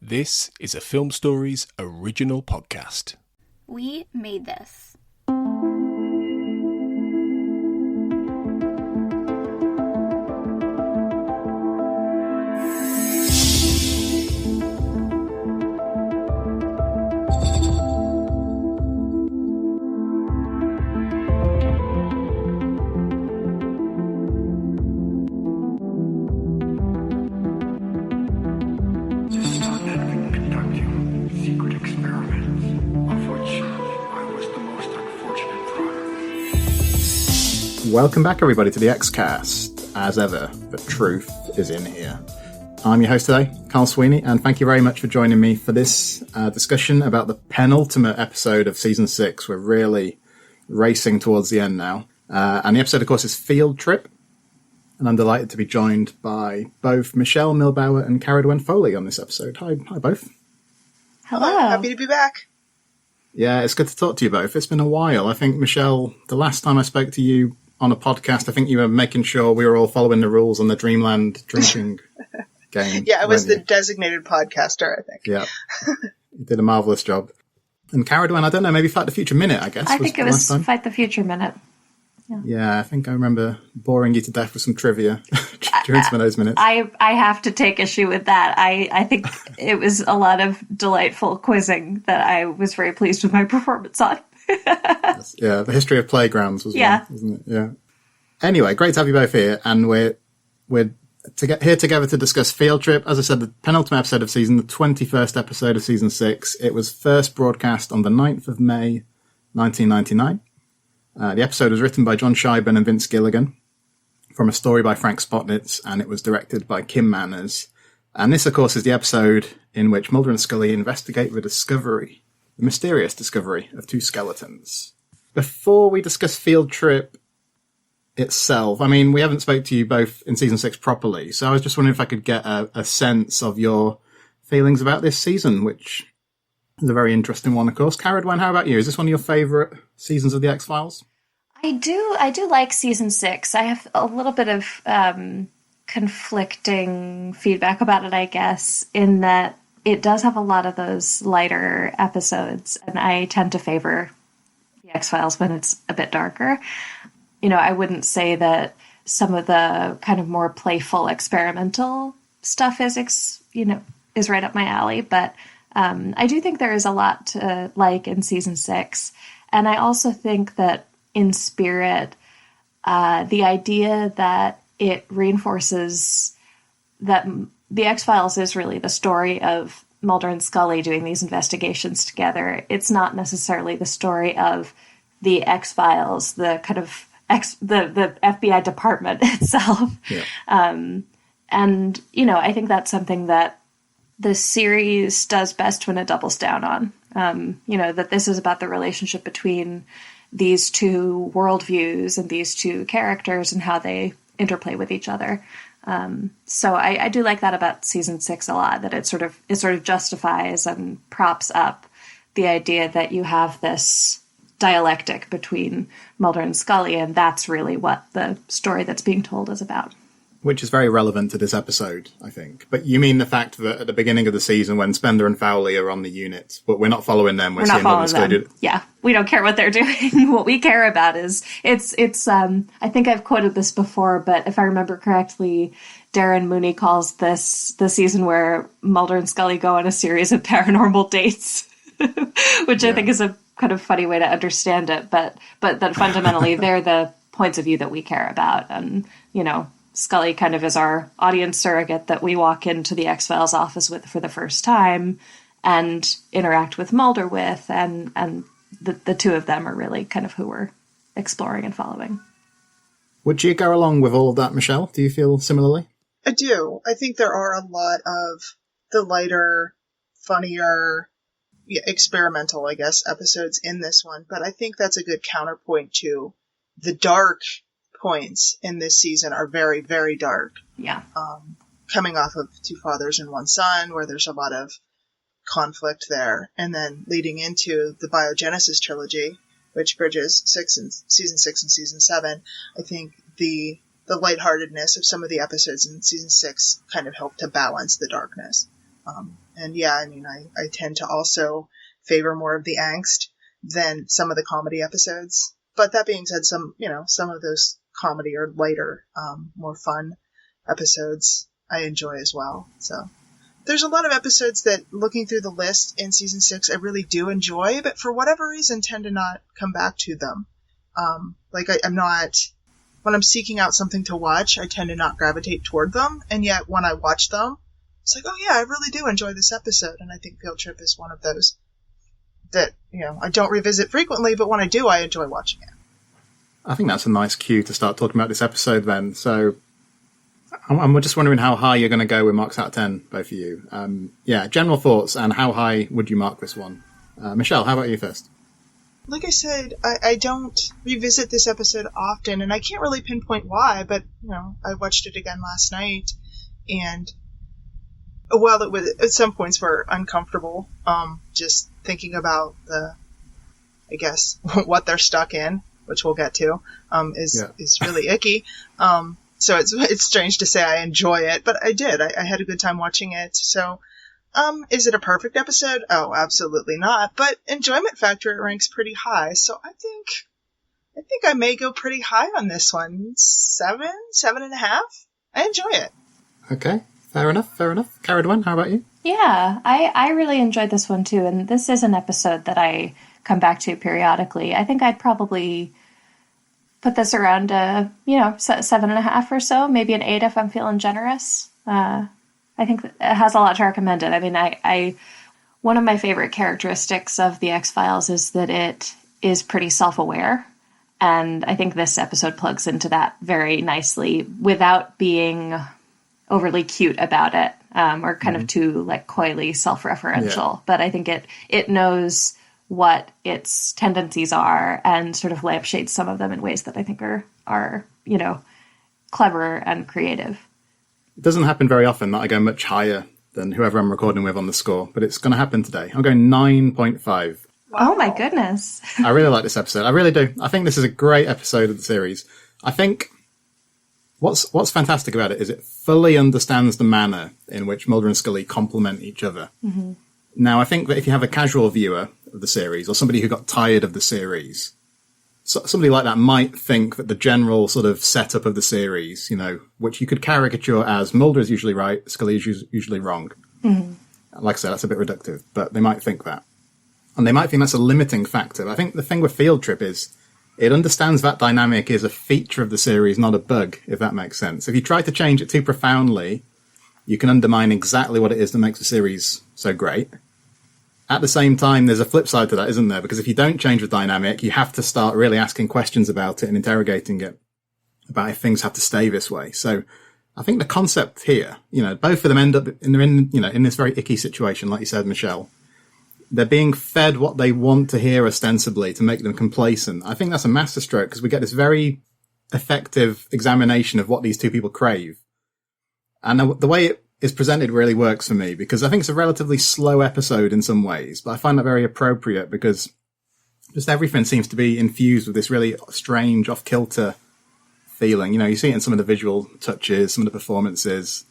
This is a Film Stories original podcast. We made this. Welcome back, everybody, to the X-Cast. As ever, the truth is in here. I'm your host today, Carl Sweeney, and thank you very much for joining me for this discussion about the penultimate episode of Season 6. We're really racing towards the end now. And the episode, of course, is Field Trip. And I'm delighted to be joined by both Michelle Milbauer and Caredwen Foley on this episode. Hi both. Hello. Happy to be back. Yeah, it's good to talk to you both. It's been a while. I think, Michelle, the last time I spoke to you on a podcast, I think you were making sure we were all following the rules on the Dreamland drinking game. Yeah, I was the designated podcaster, I think. Yeah. You did a marvellous job. And Caredwen, I don't know, maybe Fight the Future Minute, I guess. I think it was Fight the Future Minute. Yeah, I think I remember boring you to death with some trivia during some of those minutes. I have to take issue with that. I think it was a lot of delightful quizzing that I was very pleased with my performance on. Yeah, the history of playgrounds was one, wasn't it? Yeah. Anyway, great to have you both here, and we're here together to discuss Field Trip. As I said, the penultimate episode of season, the 21st episode of season 6. It was first broadcast on the 9th of May, 1999. The episode was written by John Shiban and Vince Gilligan, from a story by Frank Spotnitz, and it was directed by Kim Manners. And this, of course, is the episode in which Mulder and Scully investigate the mysterious discovery of two skeletons. Before we discuss Field Trip itself, I mean, we haven't spoke to you both in season 6 properly, so I was just wondering if I could get a sense of your feelings about this season, which is a very interesting one, of course. Caredwen, how about you? Is this one of your favourite seasons of The X-Files? I do like season 6. I have a little bit of conflicting feedback about it, I guess, in that it does have a lot of those lighter episodes, and I tend to favor The X-Files when it's a bit darker. You know, I wouldn't say that some of the kind of more playful, experimental stuff is right up my alley, but I do think there is a lot to like in season 6. And I also think that in spirit, the idea that it reinforces that The X-Files is really the story of Mulder and Scully doing these investigations together. It's not necessarily the story of the X-Files, the kind of the FBI department itself. Yeah. And, you know, I think that's something that the series does best when it doubles down on. You know, that this is about the relationship between these two worldviews and these two characters and how they interplay with each other. So I do like that about season 6 a lot, that it sort of justifies and props up the idea that you have this dialectic between Mulder and Scully, and that's really what the story that's being told is about. Which is very relevant to this episode, I think. But you mean the fact that at the beginning of the season, when Spender and Fowley are on the unit, but we're not following them. We're not following them. Yeah, we don't care what they're doing. What we care about is it's. I think I've quoted this before, but if I remember correctly, Darren Mooney calls this the season where Mulder and Scully go on a series of paranormal dates, which I think is a kind of funny way to understand it. But that fundamentally they're the points of view that we care about, and you know. Scully kind of is our audience surrogate that we walk into the X-Files office with for the first time and interact with Mulder with, and the two of them are really kind of who we're exploring and following. Would you go along with all of that, Michelle? Do you feel similarly? I do. I think there are a lot of the lighter, funnier, experimental, I guess, episodes in this one, but I think that's a good counterpoint to the dark points in this season are very, very dark. Yeah. Coming off of Two Fathers and One Son, where there's a lot of conflict there, and then leading into the Biogenesis trilogy, which bridges season 6 and season 7. I think the lightheartedness of some of the episodes in season 6 kind of helped to balance the darkness. And yeah, I mean, I tend to also favor more of the angst than some of the comedy episodes. But that being said, some of those comedy or lighter, more fun episodes I enjoy as well. So there's a lot of episodes that, looking through the list in season 6, I really do enjoy, but for whatever reason tend to not come back to them. I'm not, when I'm seeking out something to watch, I tend to not gravitate toward them. And yet when I watch them, it's like, oh yeah, I really do enjoy this episode. And I think Field Trip is one of those that, I don't revisit frequently, but when I do, I enjoy watching it. I think that's a nice cue to start talking about this episode then. So I'm just wondering how high you're going to go with marks out of 10, both of you. General thoughts, and how high would you mark this one? Michelle, how about you first? Like I said, I don't revisit this episode often, and I can't really pinpoint why, but, I watched it again last night, and while it was, at some points were uncomfortable, just thinking about what they're stuck in, which we'll get to, is really icky. So it's strange to say I enjoy it, but I did. I had a good time watching it. So, is it a perfect episode? Oh, absolutely not. But enjoyment factor, it ranks pretty high. So I think I may go pretty high on this one. 7.5. I enjoy it. Okay. Fair enough. Caredwen, how about you? Yeah, I really enjoyed this one too. And this is an episode that I come back to periodically. I think I'd probably put this around 7.5 or so, maybe an 8 if I'm feeling generous. I think it has a lot to recommend it. I mean, I one of my favorite characteristics of the X-Files is that it is pretty self-aware, and I think this episode plugs into that very nicely without being overly cute about it, or kind of too coyly self-referential. Yeah. But I think it knows what its tendencies are and sort of lampshades some of them in ways that I think are clever and creative. It doesn't happen very often that I go much higher than whoever I'm recording with on the score, but it's going to happen today. I'm going 9.5. Wow. Oh my goodness. I really like this episode. I really do. I think this is a great episode of the series. I think what's fantastic about it is it fully understands the manner in which Mulder and Scully complement each other. Mm-hmm. Now, I think that if you have a casual viewer of the series, or somebody who got tired of the series, somebody like that might think that the general sort of setup of the series, which you could caricature as Mulder is usually right, Scully is usually wrong. Mm-hmm. Like I said, that's a bit reductive, but they might think that. And they might think that's a limiting factor. I think the thing with Field Trip is it understands that dynamic is a feature of the series, not a bug, if that makes sense. If you try to change it too profoundly, you can undermine exactly what it is that makes the series so great. At the same time, there's a flip side to that, isn't there? Because if you don't change the dynamic, you have to start really asking questions about it and interrogating it about if things have to stay this way. So I think the concept here, both of them end up in this very icky situation, like you said, Michelle. They're being fed what they want to hear ostensibly to make them complacent. I think that's a masterstroke because we get this very effective examination of what these two people crave. And the way it is presented really works for me because I think it's a relatively slow episode in some ways, but I find that very appropriate because just everything seems to be infused with this really strange off-kilter feeling. You see it in some of the visual touches, some of the performances.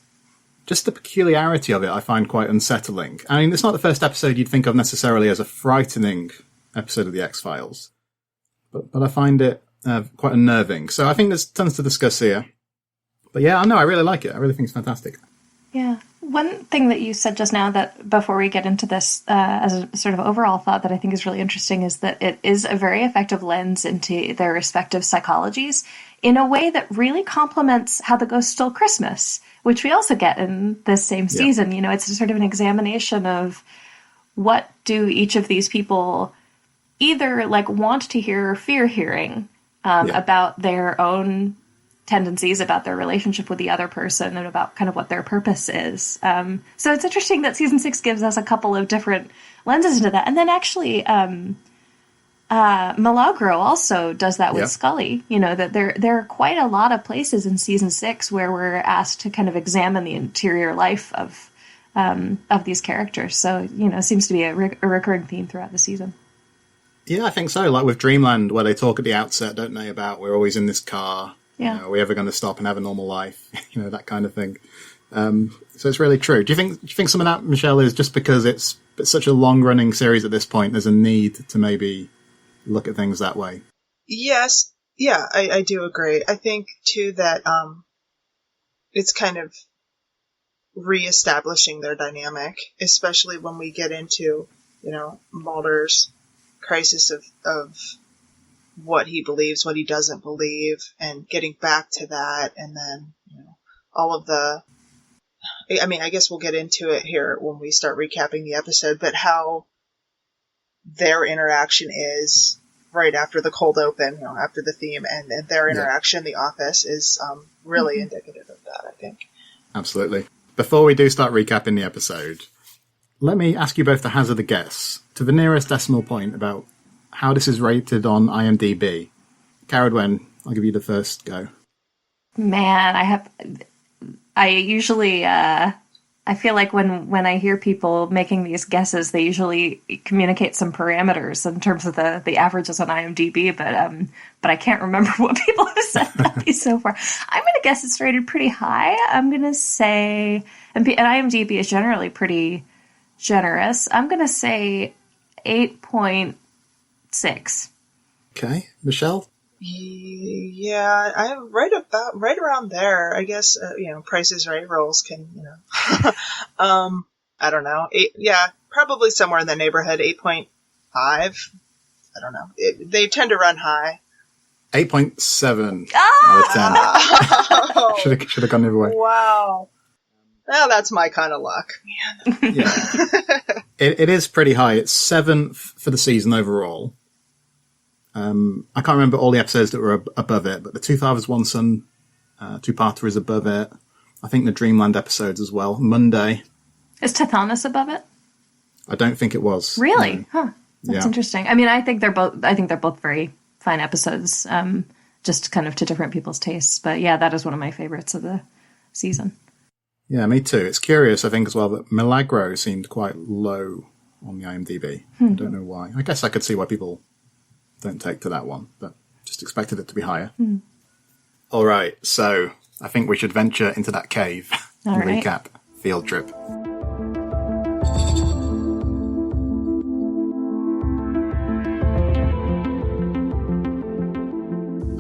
Just the peculiarity of it I find quite unsettling. I mean, it's not the first episode you'd think of necessarily as a frightening episode of The X-Files, but I find it quite unnerving. So I think there's tons to discuss here. But yeah, I really like it. I really think it's fantastic. Yeah. One thing that you said just now that before we get into this as a sort of overall thought that I think is really interesting is that it is a very effective lens into their respective psychologies in a way that really complements How the Ghost Stole Christmas, which we also get in this same season. Yeah. It's sort of an examination of what do each of these people either want to hear or fear hearing about their own tendencies, about their relationship with the other person, and about kind of what their purpose is. So it's interesting that season 6 gives us a couple of different lenses into that. And then actually, Milagro also does that with Scully. That there are quite a lot of places in season 6 where we're asked to kind of examine the interior life of these characters. So, it seems to be a recurring theme throughout the season. Yeah, I think so. Like with Dreamland, where they talk at the outset, don't they, about we're always in this car. Yeah. Are we ever going to stop and have a normal life? That kind of thing. So it's really true. Do you think some of that, Michelle, is just because it's such a long-running series at this point, there's a need to maybe look at things that way? Yes. Yeah, I do agree. I think, too, that it's kind of reestablishing their dynamic, especially when we get into, Mulder's crisis of what he believes, what he doesn't believe, and getting back to that, and then, all of the... I guess we'll get into it here when we start recapping the episode, but how their interaction is right after the cold open, after the theme, and their interaction in the office is really indicative of that, I think. Absolutely. Before we do start recapping the episode, let me ask you both to hazard a guess, to the nearest decimal point, about how this is rated on IMDb. Caredwen, I'll give you the first go. Man, I usually, I feel like when I hear people making these guesses, they usually communicate some parameters in terms of the averages on IMDb, but I can't remember what people have said about these so far. I'm going to guess it's rated pretty high. I'm going to say, and IMDb is generally pretty generous, I'm going to say 8.6. Okay. Michelle? Yeah, I'm right around there. I guess, Price is Right rolls can, I don't know. Probably somewhere in the neighborhood, 8.5. I don't know. They tend to run high. 8.7 out of 10. Should have gone the other way. Wow. Well, that's my kind of luck, man. Yeah. It is pretty high. It's 7th for the season overall. I can't remember all the episodes that were above it, but the Two Fathers, One Son two-parter is above it. I think the Dreamland episodes as well. Monday. Is Tithonus above it? I don't think it was. Really? No. Huh. That's interesting. I mean, I think they're both very fine episodes, just kind of to different people's tastes. But yeah, that is one of my favorites of the season. Yeah, me too. It's curious, I think, as well, that Milagro seemed quite low on the IMDb. I don't know why. I guess I could see why people don't take to that one, but just expected it to be higher. All right, so I think we should venture into that cave and recap Field Trip.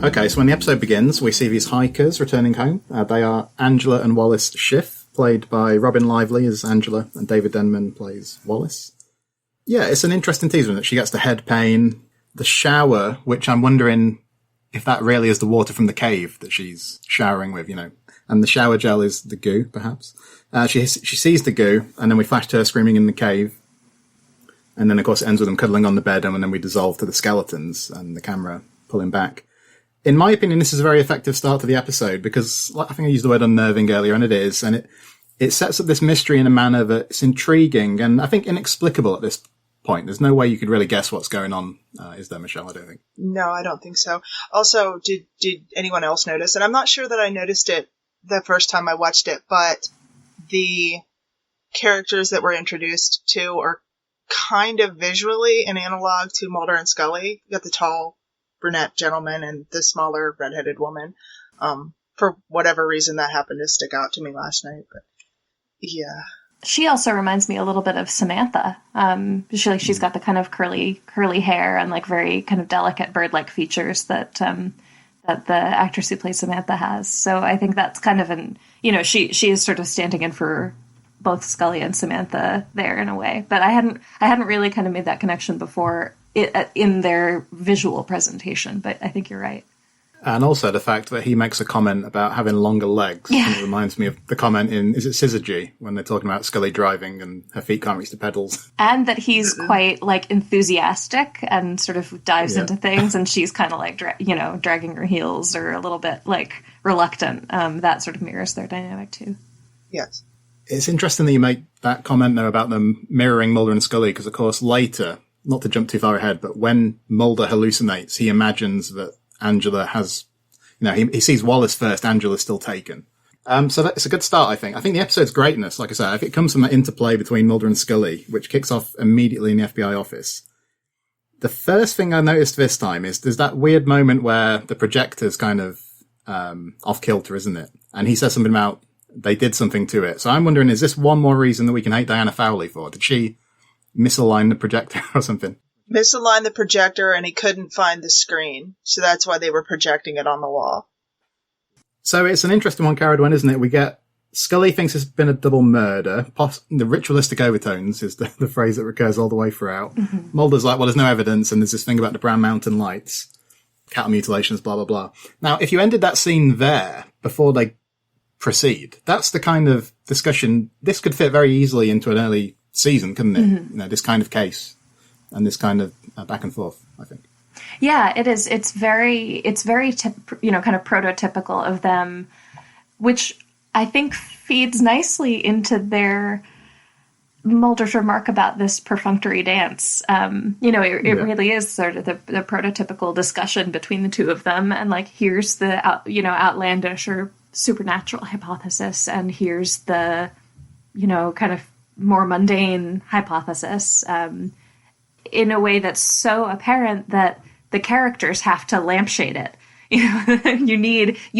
Okay, so when the episode begins, we see these hikers returning home. They are Angela and Wallace Schiff, played by Robin Lively as Angela, and David Denman plays Wallace. Yeah, it's an interesting teaser that she gets the head pain, the shower, which I'm wondering if that really is the water from the cave that she's showering with, and the shower gel is the goo, perhaps. She sees the goo, and then we flash to her screaming in the cave. And then, of course, it ends with them cuddling on the bed, and then we dissolve to the skeletons and the camera pulling back. In my opinion, this is a very effective start to the episode because I think I used the word unnerving earlier, and it is. And it sets up this mystery in a manner that's intriguing and I think inexplicable at this point. There's no way you could really guess what's going on, is there, Michelle? I don't think. No, I don't think so. Also, did anyone else notice? And I'm not sure that I noticed it the first time I watched it, but the characters that were introduced to are kind of visually an analog to Mulder and Scully. You got the tall brunette gentleman and the smaller redheaded woman. For whatever reason, that happened to stick out to me last night. But yeah, she also reminds me a little bit of Samantha. She's got the kind of curly hair and like very kind of delicate bird-like features that the actress who plays Samantha has. So I think that's kind of she is sort of standing in for both Scully and Samantha there in a way. But I hadn't really kind of made that connection before in their visual presentation, but I think you're right. And also the fact that he makes a comment about having longer legs. Yeah. And it reminds me of the comment in, is it Syzygy, when they're talking about Scully driving and her feet can't reach the pedals. And that he's quite, enthusiastic and sort of dives into things, and she's kind of, dragging her heels or a little bit, reluctant. That sort of mirrors their dynamic, too. Yes. It's interesting that you make that comment, though, about them mirroring Mulder and Scully, because, of course, later, not to jump too far ahead, but when Mulder hallucinates, he imagines that Angela has, he sees Wallace first, Angela's still taken. So that's a good start, I think. I think the episode's greatness, like I said, if it comes from that interplay between Mulder and Scully, which kicks off immediately in the FBI office. The first thing I noticed this time is there's that weird moment where the projector's kind of off kilter, isn't it? And he says something about they did something to it. So I'm wondering, is this one more reason that we can hate Diana Fowley for? Did she misalign the projector or something? Misaligned the projector and he couldn't find the screen. So that's why they were projecting it on the wall. So it's an interesting one, Caredwen, isn't it? We get Scully thinks it's been a double murder. The ritualistic overtones is the phrase that recurs all the way throughout. Mm-hmm. Mulder's like, well, there's no evidence, and there's this thing about the Brown Mountain lights, cattle mutilations, blah, blah, blah. Now, if you ended that scene there before they proceed, that's the kind of discussion. This could fit very easily into an early season, couldn't it? Mm-hmm. You know, this kind of case and this kind of back and forth, I think. Yeah, it is. It's very, kind of prototypical of them, which I think feeds nicely into their Mulder's remark about this perfunctory dance. It really is sort of the prototypical discussion between the two of them. And like, here's the, outlandish or supernatural hypothesis. And here's the, kind of more mundane hypothesis, in a way that's so apparent that the characters have to lampshade it. You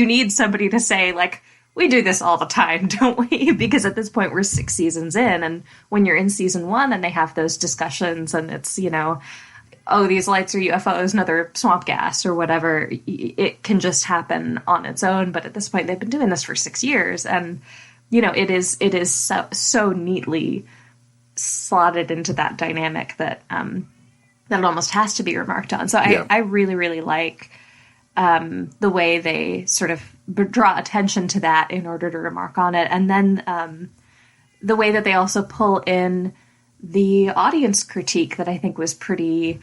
need somebody to say, like, we do this all the time, don't we? Because at this point, we're 6 seasons in. And when you're in season 1 and they have those discussions and it's, these lights are UFOs, another swamp gas or whatever, it can just happen on its own. But at this point, they've been doing this for 6 years. And, it is so neatly slotted into that dynamic that it almost has to be remarked on. So I really, really like the way they sort of draw attention to that in order to remark on it. And then the way that they also pull in the audience critique that I think was pretty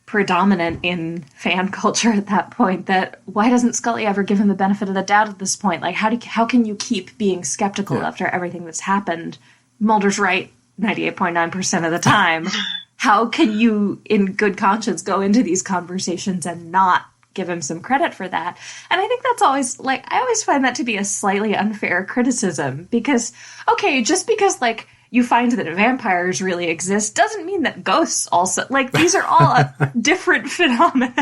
predominant in fan culture at that point, that why doesn't Scully ever give him the benefit of the doubt at this point? Like, how can you keep being skeptical after everything that's happened? Mulder's right 98.9% of the time. How can you, in good conscience, go into these conversations and not give him some credit for that? And I think that's always, like, I always find that to be a slightly unfair criticism, because, okay, just because, like, you find that vampires really exist doesn't mean that ghosts also, like, these are all different phenomena.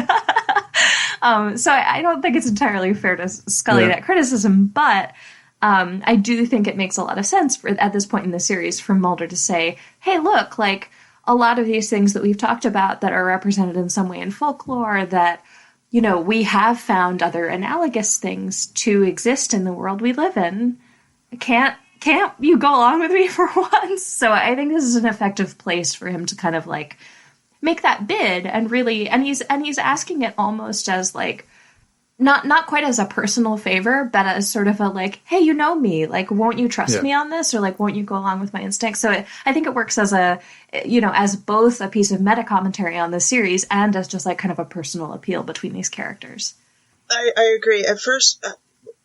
So I don't think it's entirely fair to Scully that criticism, but I do think it makes a lot of sense at this point in the series for Mulder to say, hey, look, like, a lot of these things that we've talked about that are represented in some way in folklore, that, we have found other analogous things to exist in the world we live in. Can't you go along with me for once? So I think this is an effective place for him to kind of like make that bid and really, and he's asking it almost as like, not quite as a personal favor, but as sort of a like, hey, you know me, like, won't you trust me on this? Or like, won't you go along with my instincts? So I think it works as as both a piece of meta commentary on the series and as just like kind of a personal appeal between these characters. I agree. At first,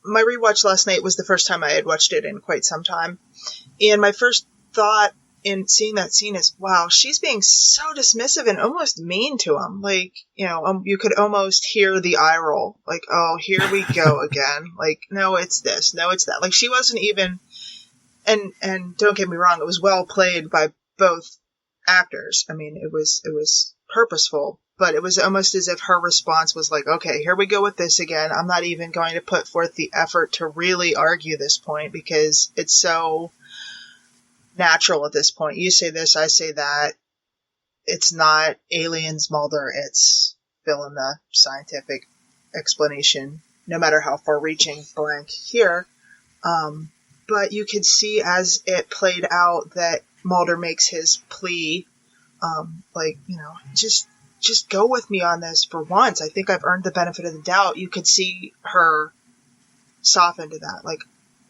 my rewatch last night was the first time I had watched it in quite some time. And my first thought in seeing that scene is, wow, she's being so dismissive and almost mean to him. Like, you could almost hear the eye roll. Like, oh, here we go again. Like, no, it's this. No, it's that. Like, she wasn't even, and don't get me wrong, it was well played by both actors. I mean, it was purposeful, but it was almost as if her response was like, okay, here we go with this again. I'm not even going to put forth the effort to really argue this point because it's so natural at this point. You say this, I say that. It's not aliens, Mulder. It's fill in the scientific explanation, no matter how far-reaching blank here. But you could see as it played out that Mulder makes his plea, just go with me on this for once. I think I've earned the benefit of the doubt. You could see her soften to that, like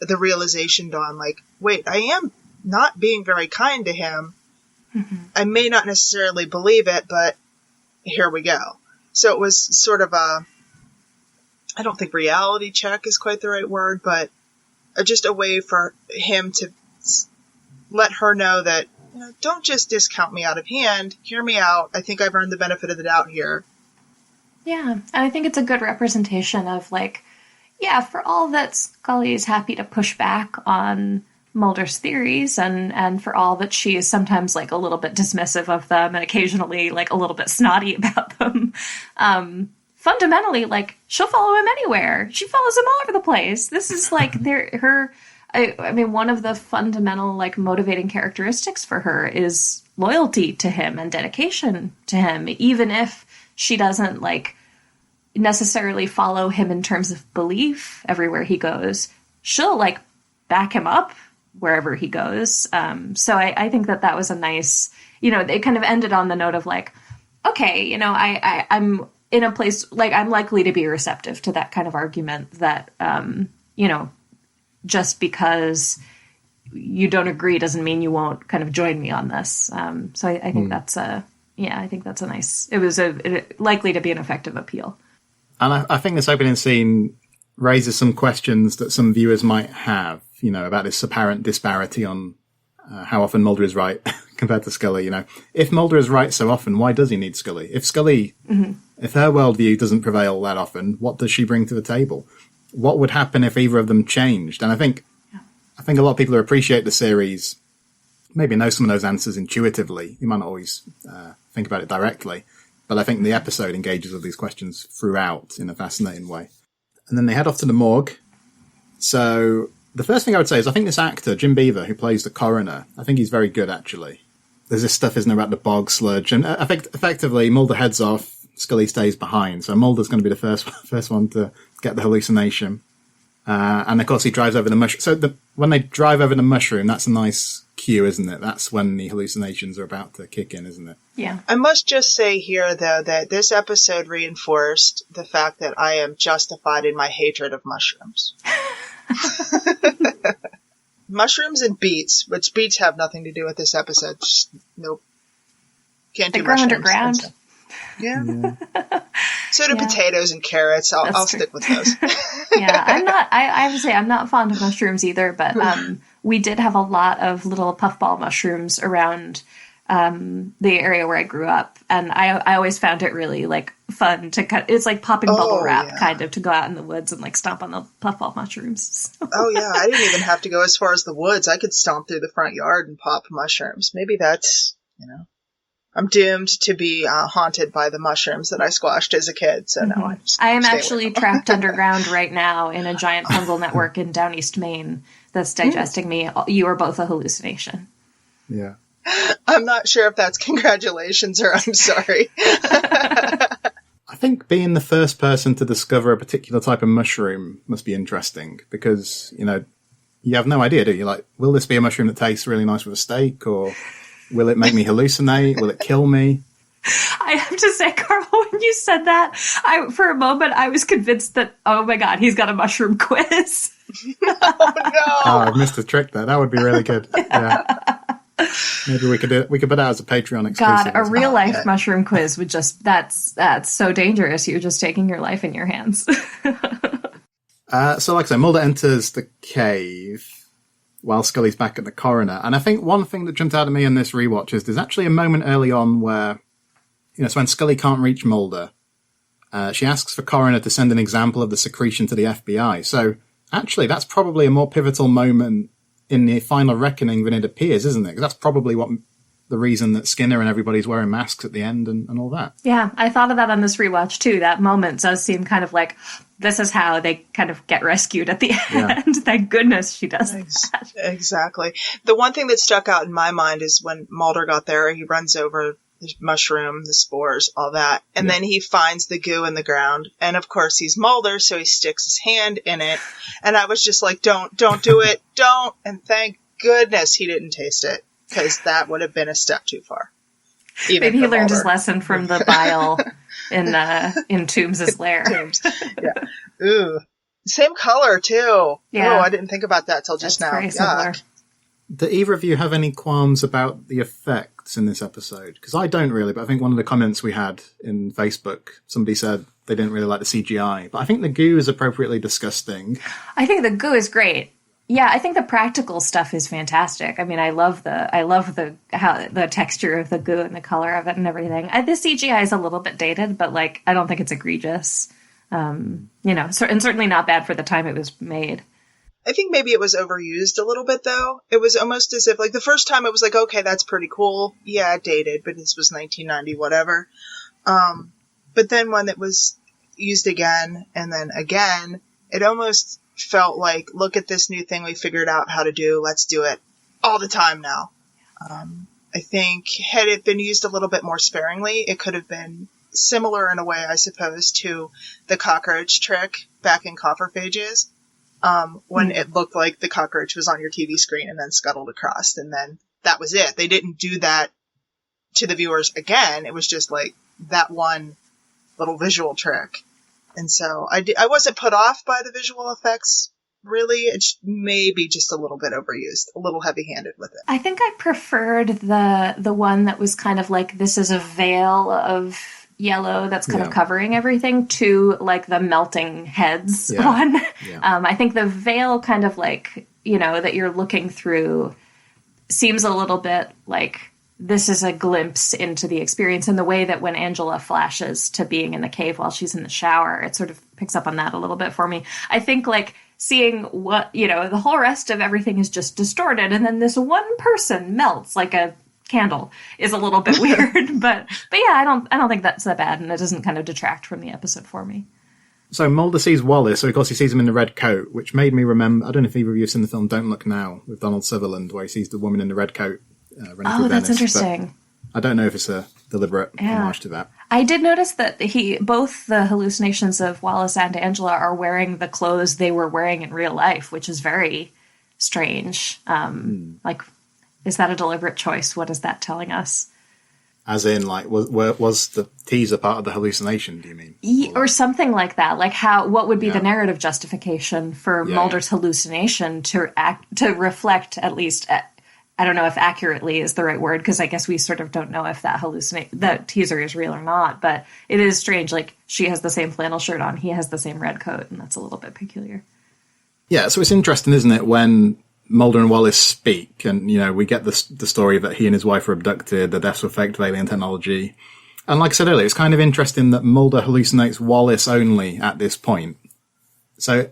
the realization dawn, like, wait, I am not being very kind to him. Mm-hmm. I may not necessarily believe it, but here we go. So it was sort of I don't think reality check is quite the right word, but just a way for him to let her know that, don't just discount me out of hand. Hear me out. I think I've earned the benefit of the doubt here. Yeah, and I think it's a good representation of, like, yeah, for all that Scully is happy to push back on Mulder's theories, and for all that she is sometimes like a little bit dismissive of them and occasionally like a little bit snotty about them, fundamentally, like, she'll follow him anywhere. She follows him all over the place. This is like her I mean, one of the fundamental, like, motivating characteristics for her is loyalty to him and dedication to him, even if she doesn't, like, necessarily follow him in terms of belief everywhere he goes. She'll, like, back him up wherever he goes. So I think that was a nice, you know, they kind of ended on the note of, like, okay, you know, I'm in a place, like, I'm likely to be receptive to that kind of argument that, you know, just because you don't agree doesn't mean you won't kind of join me on this. So I think that's I think that's a nice, it was likely to be an effective appeal. And I think this opening scene raises some questions that some viewers might have, you know, about this apparent disparity on how often Mulder is right compared to Scully. You know, if Mulder is right so often, why does he need Scully? If Scully, if her worldview doesn't prevail that often, what does she bring to the table? What would happen if either of them changed? And I think a lot of people who appreciate the series maybe know some of those answers intuitively. You might not always think about it directly, but I think the episode engages with these questions throughout in a fascinating way. And then they head off to the morgue. So the first thing I would say is I think this actor, Jim Beaver, who plays the coroner, I think he's very good, actually. There's this stuff, isn't there, about the bog sludge. And effectively, Mulder heads off, Scully stays behind. So Mulder's going to be the first one to get the hallucination. And of course, he drives over the mushroom. So when they drive over the mushroom, that's a nice cue, isn't it? That's when the hallucinations are about to kick in, isn't it? Yeah. I must just say here, though, that this episode reinforced the fact that I am justified in my hatred of mushrooms. Mushrooms and beets, which beets have nothing to do with this episode. Just, nope. Can't do mushrooms. They grow underground. Yeah. So do potatoes and carrots. I'll stick with those. Yeah, I would say I'm not fond of mushrooms either, but we did have a lot of little puffball mushrooms around the area where I grew up, and I always found it really, like, fun to cut. It's like popping bubble wrap, kind of, to go out in the woods and, like, stomp on the puffball mushrooms. So. Oh yeah, I didn't even have to go as far as the woods. I could stomp through the front yard and pop mushrooms. Maybe that's, you know, I'm doomed to be haunted by the mushrooms that I squashed as a kid. So no, I am actually trapped underground right now in a giant fungal network in Down East Maine that's digesting me. You are both a hallucination. Yeah. I'm not sure if that's congratulations or I'm sorry. I think being the first person to discover a particular type of mushroom must be interesting because, you know, you have no idea, do you? Like, will this be a mushroom that tastes really nice with a steak, or will it make me hallucinate? Will it kill me? I have to say, Carl, when you said that, for a moment I was convinced that, oh my God, he's got a mushroom quiz. Oh no! Oh, I've missed a trick there. That would be really good. Yeah. Maybe we could put that as a Patreon exclusive. God, a real life mushroom quiz would just, that's so dangerous. You're just taking your life in your hands. So like I say, Mulder enters the cave while Scully's back at the coroner. And I think one thing that jumped out at me in this rewatch is there's actually a moment early on where, you know, so when Scully can't reach Mulder, she asks for coroner to send an example of the secretion to the FBI. So actually, that's probably a more pivotal moment in the final reckoning than it appears, isn't it? Because that's probably the reason that Skinner and everybody's wearing masks at the end and all that. Yeah, I thought of that on this rewatch too. That moment does seem kind of like, this is how they kind of get rescued at the end. Thank goodness she does that. Exactly. The one thing that stuck out in my mind is when Mulder got there, he runs over the mushroom, the spores, all that. And then he finds the goo in the ground. And of course he's Mulder, so he sticks his hand in it. And I was just like, don't do it. Don't. And thank goodness he didn't taste it, because that would have been a step too far. Maybe he learned his lesson from the bile in Toombs' lair. Toombs. Yeah. Ooh. Same color too. Yeah. Oh, I didn't think about that till just now. Very similar. Do either of you have any qualms about the effects in this episode? Because I don't really, but I think one of the comments we had in Facebook, somebody said they didn't really like the CGI. But I think the goo is appropriately disgusting. I think the goo is great. Yeah, I think the practical stuff is fantastic. I mean, I love the texture of the goo and the color of it and everything. The CGI is a little bit dated, but like I don't think it's egregious. You know, and certainly not bad for the time it was made. I think maybe it was overused a little bit, though. It was almost as if, like, the first time it was like, okay, that's pretty cool. Yeah, dated, but this was 1990, whatever. But then when it was used again and then again, it almost felt like, look at this new thing we figured out how to do. Let's do it all the time now. I think had it been used a little bit more sparingly, it could have been similar in a way, I suppose, to the cockroach trick back in Copperphages, when it looked like the cockroach was on your TV screen and then scuttled across, and then that was it. They didn't do that to the viewers again. It was just like that one little visual trick. And so I wasn't put off by the visual effects, really. It's maybe just a little bit overused, a little heavy-handed with it. I think I preferred the one that was kind of like, this is a veil of yellow that's kind of covering everything, to like the melting heads one. Yeah. I think the veil kind of like, that you're looking through seems a little bit like this is a glimpse into the experience, in the way that when Angela flashes to being in the cave while she's in the shower, it sort of picks up on that a little bit for me. I think like seeing what, the whole rest of everything is just distorted, and then this one person melts like a candle is a little bit weird, but yeah, I don't think that's that bad, and it doesn't kind of detract from the episode for me. So Mulder sees Wallace, so of course he sees him in the red coat, which made me remember, I don't know if either of you have seen the film Don't Look Now with Donald Sutherland, where he sees the woman in the red coat running through Venice. That's interesting. I don't know if it's a deliberate homage to that. I did notice that both the hallucinations of Wallace and Angela are wearing the clothes they were wearing in real life, which is very strange. Like, is that a deliberate choice? What is that telling us? As in, like, was the teaser part of the hallucination, do you mean? Or something like that. Like, what would be the narrative justification for Mulder's hallucination to reflect, at least, I don't know if accurately is the right word, because I guess we sort of don't know if that teaser is real or not, but it is strange. Like, she has the same flannel shirt on, he has the same red coat, and that's a little bit peculiar. Yeah, so it's interesting, isn't it, when Mulder and Wallace speak, and, we get the story that he and his wife were abducted, the deaths were faked with alien technology. And like I said earlier, it's kind of interesting that Mulder hallucinates Wallace only at this point. So,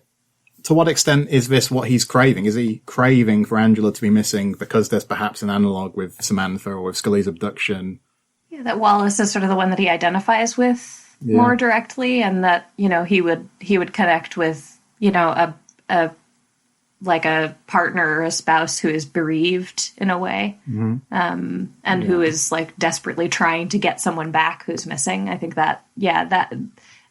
to what extent is this what he's craving? Is he craving for Angela to be missing because there's perhaps an analogue with Samantha or with Scully's abduction? Yeah, that Wallace is sort of the one that he identifies with more directly, and that, he would connect with, a partner or a spouse who is bereaved in a way, and who is like desperately trying to get someone back who's missing. I think that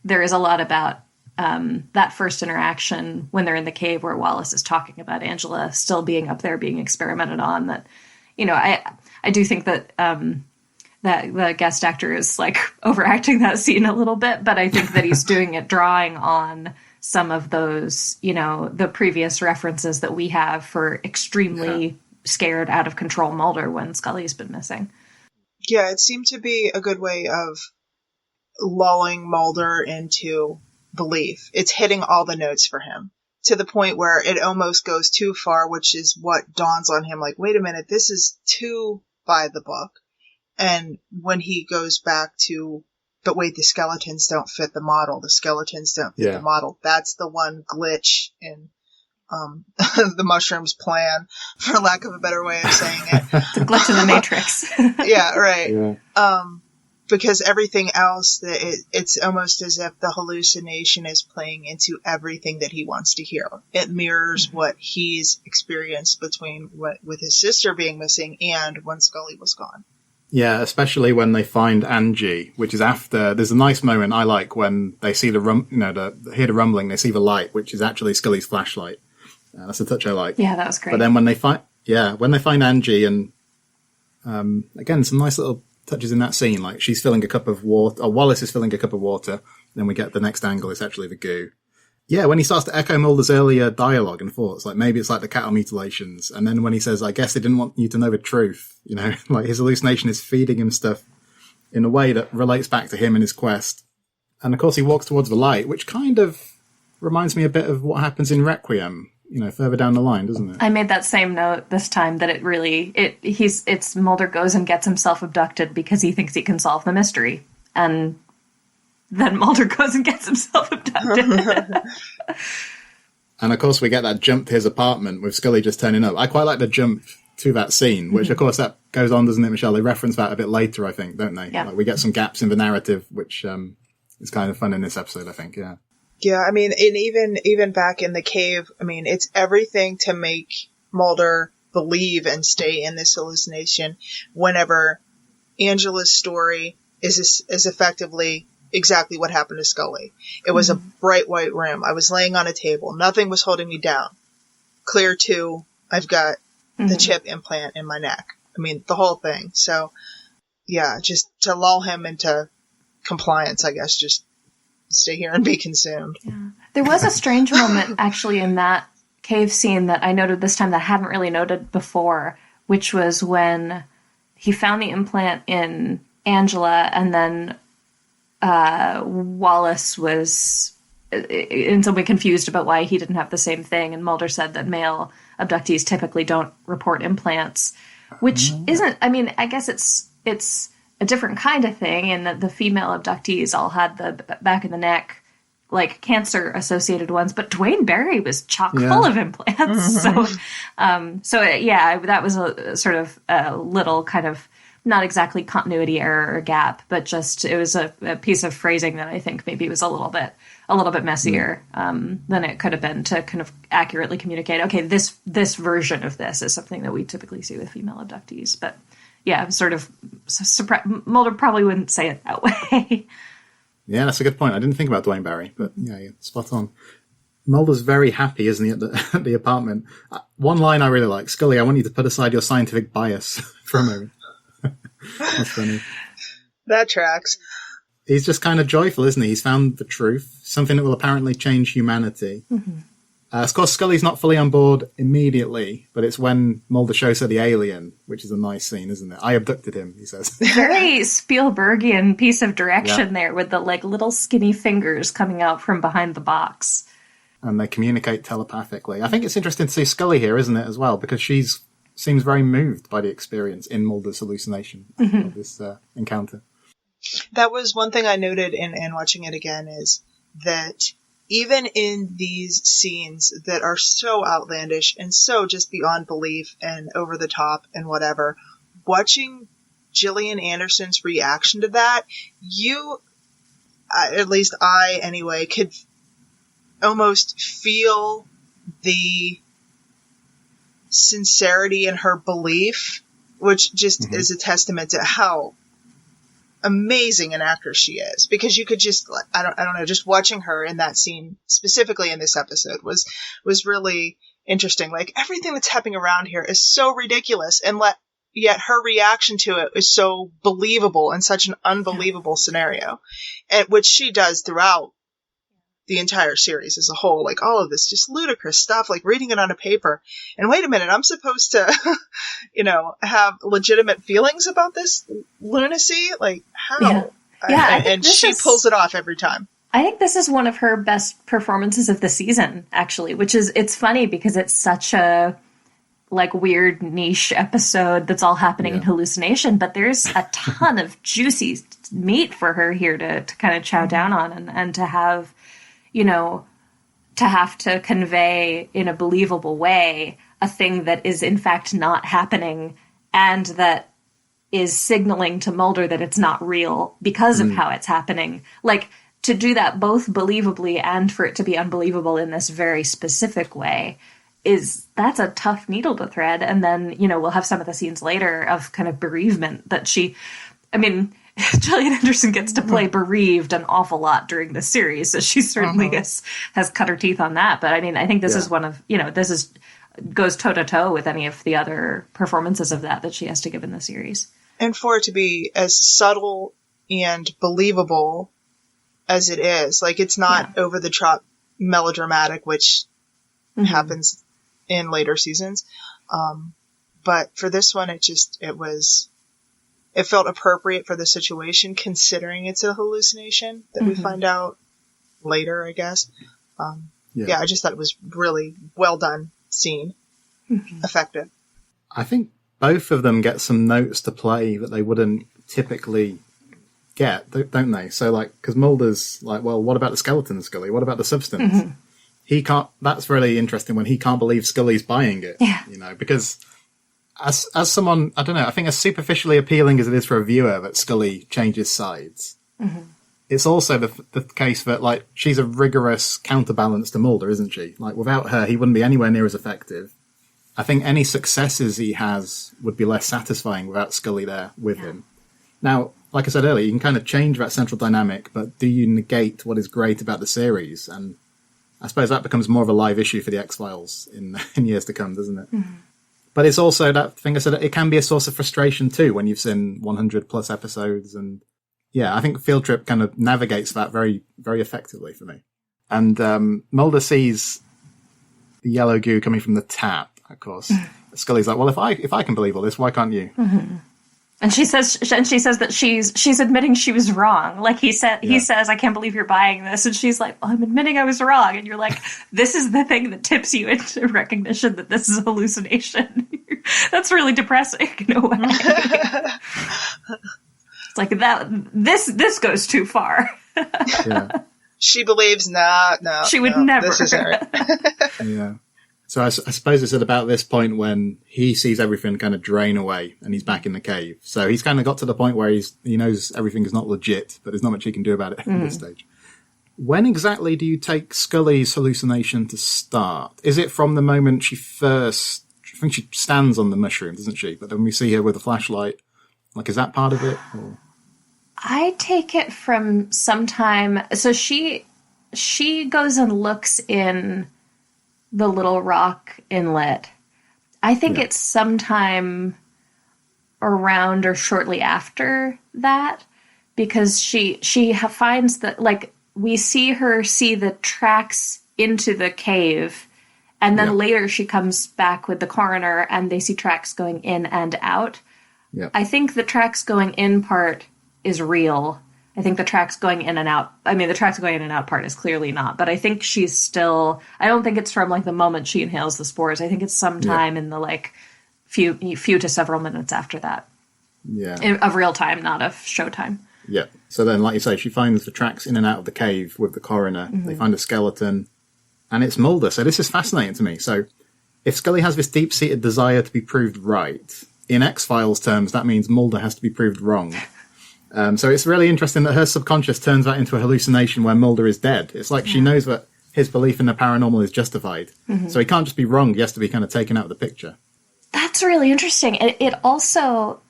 there is a lot about that first interaction when they're in the cave, where Wallace is talking about Angela still being up there, being experimented on. That, I do think that that the guest actor is like overacting that scene a little bit, but I think that he's doing it drawing on some of those, the previous references that we have for extremely scared, out of control Mulder when Scully's been missing. Yeah, it seemed to be a good way of lulling Mulder into belief. It's hitting all the notes for him to the point where it almost goes too far, which is what dawns on him, like, wait a minute, this is too by the book. And when he goes back to, but wait, the skeletons don't fit the model. The skeletons don't fit the model. That's the one glitch in the Mushroom's plan, for lack of a better way of saying it. The glitch in the Matrix. Yeah, right. Yeah. Because everything else, it's almost as if the hallucination is playing into everything that he wants to hear. It mirrors what he's experienced with his sister being missing and when Scully was gone. Yeah, especially when they find Angie, which is after. There's a nice moment I like when they see hear the rumbling. They see the light, which is actually Scully's flashlight. That's a touch I like. Yeah, that was great. But then when they find Angie, and again, some nice little touches in that scene. Like, she's filling a cup of water, or Wallace is filling a cup of water. Then we get the next angle. It's actually the goo. Yeah, when he starts to echo Mulder's earlier dialogue and thoughts, like maybe it's like the cattle mutilations. And then when he says, I guess they didn't want you to know the truth, like his hallucination is feeding him stuff in a way that relates back to him and his quest. And of course he walks towards the light, which kind of reminds me a bit of what happens in Requiem, further down the line, doesn't it? I made that same note this time, that it's Mulder goes and gets himself abducted because he thinks he can solve the mystery. And then Mulder goes and gets himself abducted. And of course we get that jump to his apartment with Scully just turning up. I quite like the jump to that scene, which of course that goes on, doesn't it, Michelle? They reference that a bit later, I think, don't they? Yeah. Like, we get some gaps in the narrative, which is kind of fun in this episode, I think, yeah. Yeah, I mean, and even back in the cave, I mean, it's everything to make Mulder believe and stay in this hallucination whenever Angela's story is effectively exactly what happened to Scully. It was a bright white room. I was laying on a table. Nothing was holding me down. Clear to, I've got the chip implant in my neck. I mean, the whole thing. So, yeah, just to lull him into compliance, I guess, just stay here and be consumed. Yeah. There was a strange moment, actually, in that cave scene that I noted this time that I hadn't really noted before, which was when he found the implant in Angela, and then Wallace was in some way confused about why he didn't have the same thing, and Mulder said that male abductees typically don't report implants, which isn't, I mean, I guess it's a different kind of thing, in that the female abductees all had the back of the neck, like cancer-associated ones, but Dwayne Barry was chock full of implants. So that was a sort of a little kind of, not exactly continuity error or gap, but just it was a piece of phrasing that I think maybe was a little bit messier than it could have been to kind of accurately communicate. Okay, this version of this is something that we typically see with female abductees, but yeah, sort of Mulder probably wouldn't say it that way. Yeah, that's a good point. I didn't think about Dwayne Barry, but yeah, you're spot on. Mulder's very happy, isn't he, at the apartment? One line I really like: Scully, I want you to put aside your scientific bias for a moment. That's funny. That tracks. He's just kind of joyful, isn't he? He's found the truth, something that will apparently change humanity. Of course, Scully's not fully on board immediately, but it's when Mulder shows her the alien, which is a nice scene, isn't it? I abducted him, he says. Very Spielbergian piece of direction there, with the like little skinny fingers coming out from behind the box. And they communicate telepathically. I think it's interesting to see Scully here, isn't it, as well? Because seems very moved by the experience in Mulder's hallucination of this encounter. That was one thing I noted in watching it again, is that even in these scenes that are so outlandish and so just beyond belief and over the top and whatever, watching Gillian Anderson's reaction to that, at least I anyway, could almost feel the sincerity in her belief, which just is a testament to how amazing an actress she is. Because you could just, I don't know, just watching her in that scene, specifically in this episode, was really interesting. Like, everything that's happening around here is so ridiculous, and yet her reaction to it is so believable in such an unbelievable scenario, and which she does throughout the entire series as a whole. Like, all of this just ludicrous stuff, like reading it on a paper. And wait a minute, I'm supposed to, have legitimate feelings about this lunacy? Like, how? Yeah. And she pulls it off every time. I think this is one of her best performances of the season, actually, it's funny because it's such a like weird niche episode that's all happening in hallucination, but there's a ton of juicy meat for her here to kind of chow down on, and to have, to have to convey in a believable way a thing that is in fact not happening, and that is signaling to Mulder that it's not real because of how it's happening. Like, to do that both believably and for it to be unbelievable in this very specific way, that's a tough needle to thread. And then, we'll have some of the scenes later of kind of bereavement that Gillian Anderson gets to play bereaved an awful lot during the series, so she certainly has cut her teeth on that. But I think this is one of, goes toe-to-toe with any of the other performances of that she has to give in the series. And for it to be as subtle and believable as it is, like, it's not over-the-top melodramatic, which happens in later seasons. But for this one, it felt appropriate for the situation, considering it's a hallucination that we find out later, I guess. I just thought it was really well done scene. Effective. I think both of them get some notes to play that they wouldn't typically get, don't they? So, like, because Mulder's like, well, what about the skeleton, Scully? What about the substance? He can't, that's really interesting when he can't believe Scully's buying it, because as someone, I don't know, I think as superficially appealing as it is for a viewer that Scully changes sides, it's also the case that, like, she's a rigorous counterbalance to Mulder, isn't she? Like, without her, he wouldn't be anywhere near as effective. I think any successes he has would be less satisfying without Scully there with him. Now, like I said earlier, you can kind of change that central dynamic, but do you negate what is great about the series? And I suppose that becomes more of a live issue for the X-Files in years to come, doesn't it? Mm-hmm. But it's also that thing I said, it can be a source of frustration too when you've seen 100 plus episodes. And yeah, I think Field Trip kind of navigates that very, very effectively for me. And Mulder sees the yellow goo coming from the tap, of course. Scully's like, well, if I can believe all this, why can't you? Mm-hmm. And she says that she's admitting she was wrong. Like he says, I can't believe you're buying this. And she's like, well, I'm admitting I was wrong. And you're like, this is the thing that tips you into recognition that this is a hallucination. That's really depressing in a way. It's like that. This goes too far. Yeah. She believes, no. She would never. This isn't right. Yeah. So I suppose it's at about this point when he sees everything kind of drain away and he's back in the cave. So he's kind of got to the point where he knows everything is not legit, but there's not much he can do about it at this stage. When exactly do you take Scully's hallucination to start? Is it from the moment she first, I think she stands on the mushroom, doesn't she? But then we see her with a flashlight. Like, is that part of it? Or? I take it from sometime. So she goes and looks in the Little Rock Inlet. I think it's sometime around or shortly after that, because she finds that, like, we see her see the tracks into the cave, and then later she comes back with the coroner and they see tracks going in and out. Yeah. I think the tracks going in part is real. I think the tracks going in and out, the tracks going in and out part is clearly not, but I think she's still, I don't think it's from, like, the moment she inhales the spores. I think it's sometime in the, like, few to several minutes after that. Yeah. Of real time, not of showtime. Yeah. So then, like you say, she finds the tracks in and out of the cave with the coroner. Mm-hmm. They find a skeleton, and it's Mulder. So this is fascinating to me. So if Scully has this deep-seated desire to be proved right, in X-Files terms, that means Mulder has to be proved wrong. So it's really interesting that her subconscious turns that into a hallucination where Mulder is dead. It's like she knows that his belief in the paranormal is justified. Mm-hmm. So he can't just be wrong. He has to be kind of taken out of the picture. That's really interesting. It also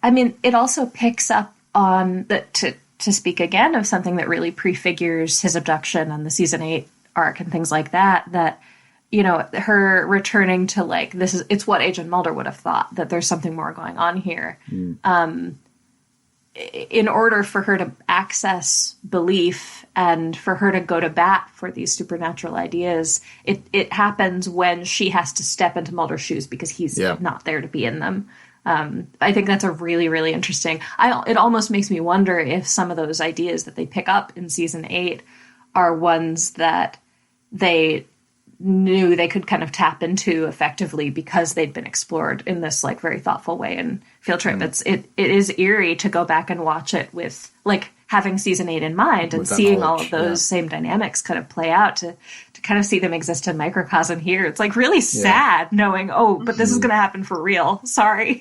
picks up on, to speak again of something that really prefigures his abduction and the season 8 arc and things like that, you know, her returning to, like, it's what Agent Mulder would have thought, that there's something more going on here. In order for her to access belief and for her to go to bat for these supernatural ideas, it happens when she has to step into Mulder's shoes because he's not there to be in them. I think that's a really, really interesting. It almost makes me wonder if some of those ideas that they pick up in season 8 are ones that they knew they could kind of tap into effectively because they'd been explored in this, like, very thoughtful way in Field Trip. It is eerie to go back and watch it with, like, having season 8 in mind and seeing all of those same dynamics kind of play out, to kind of see them exist in microcosm here. It's, like, really sad knowing, but this is going to happen for real. Sorry.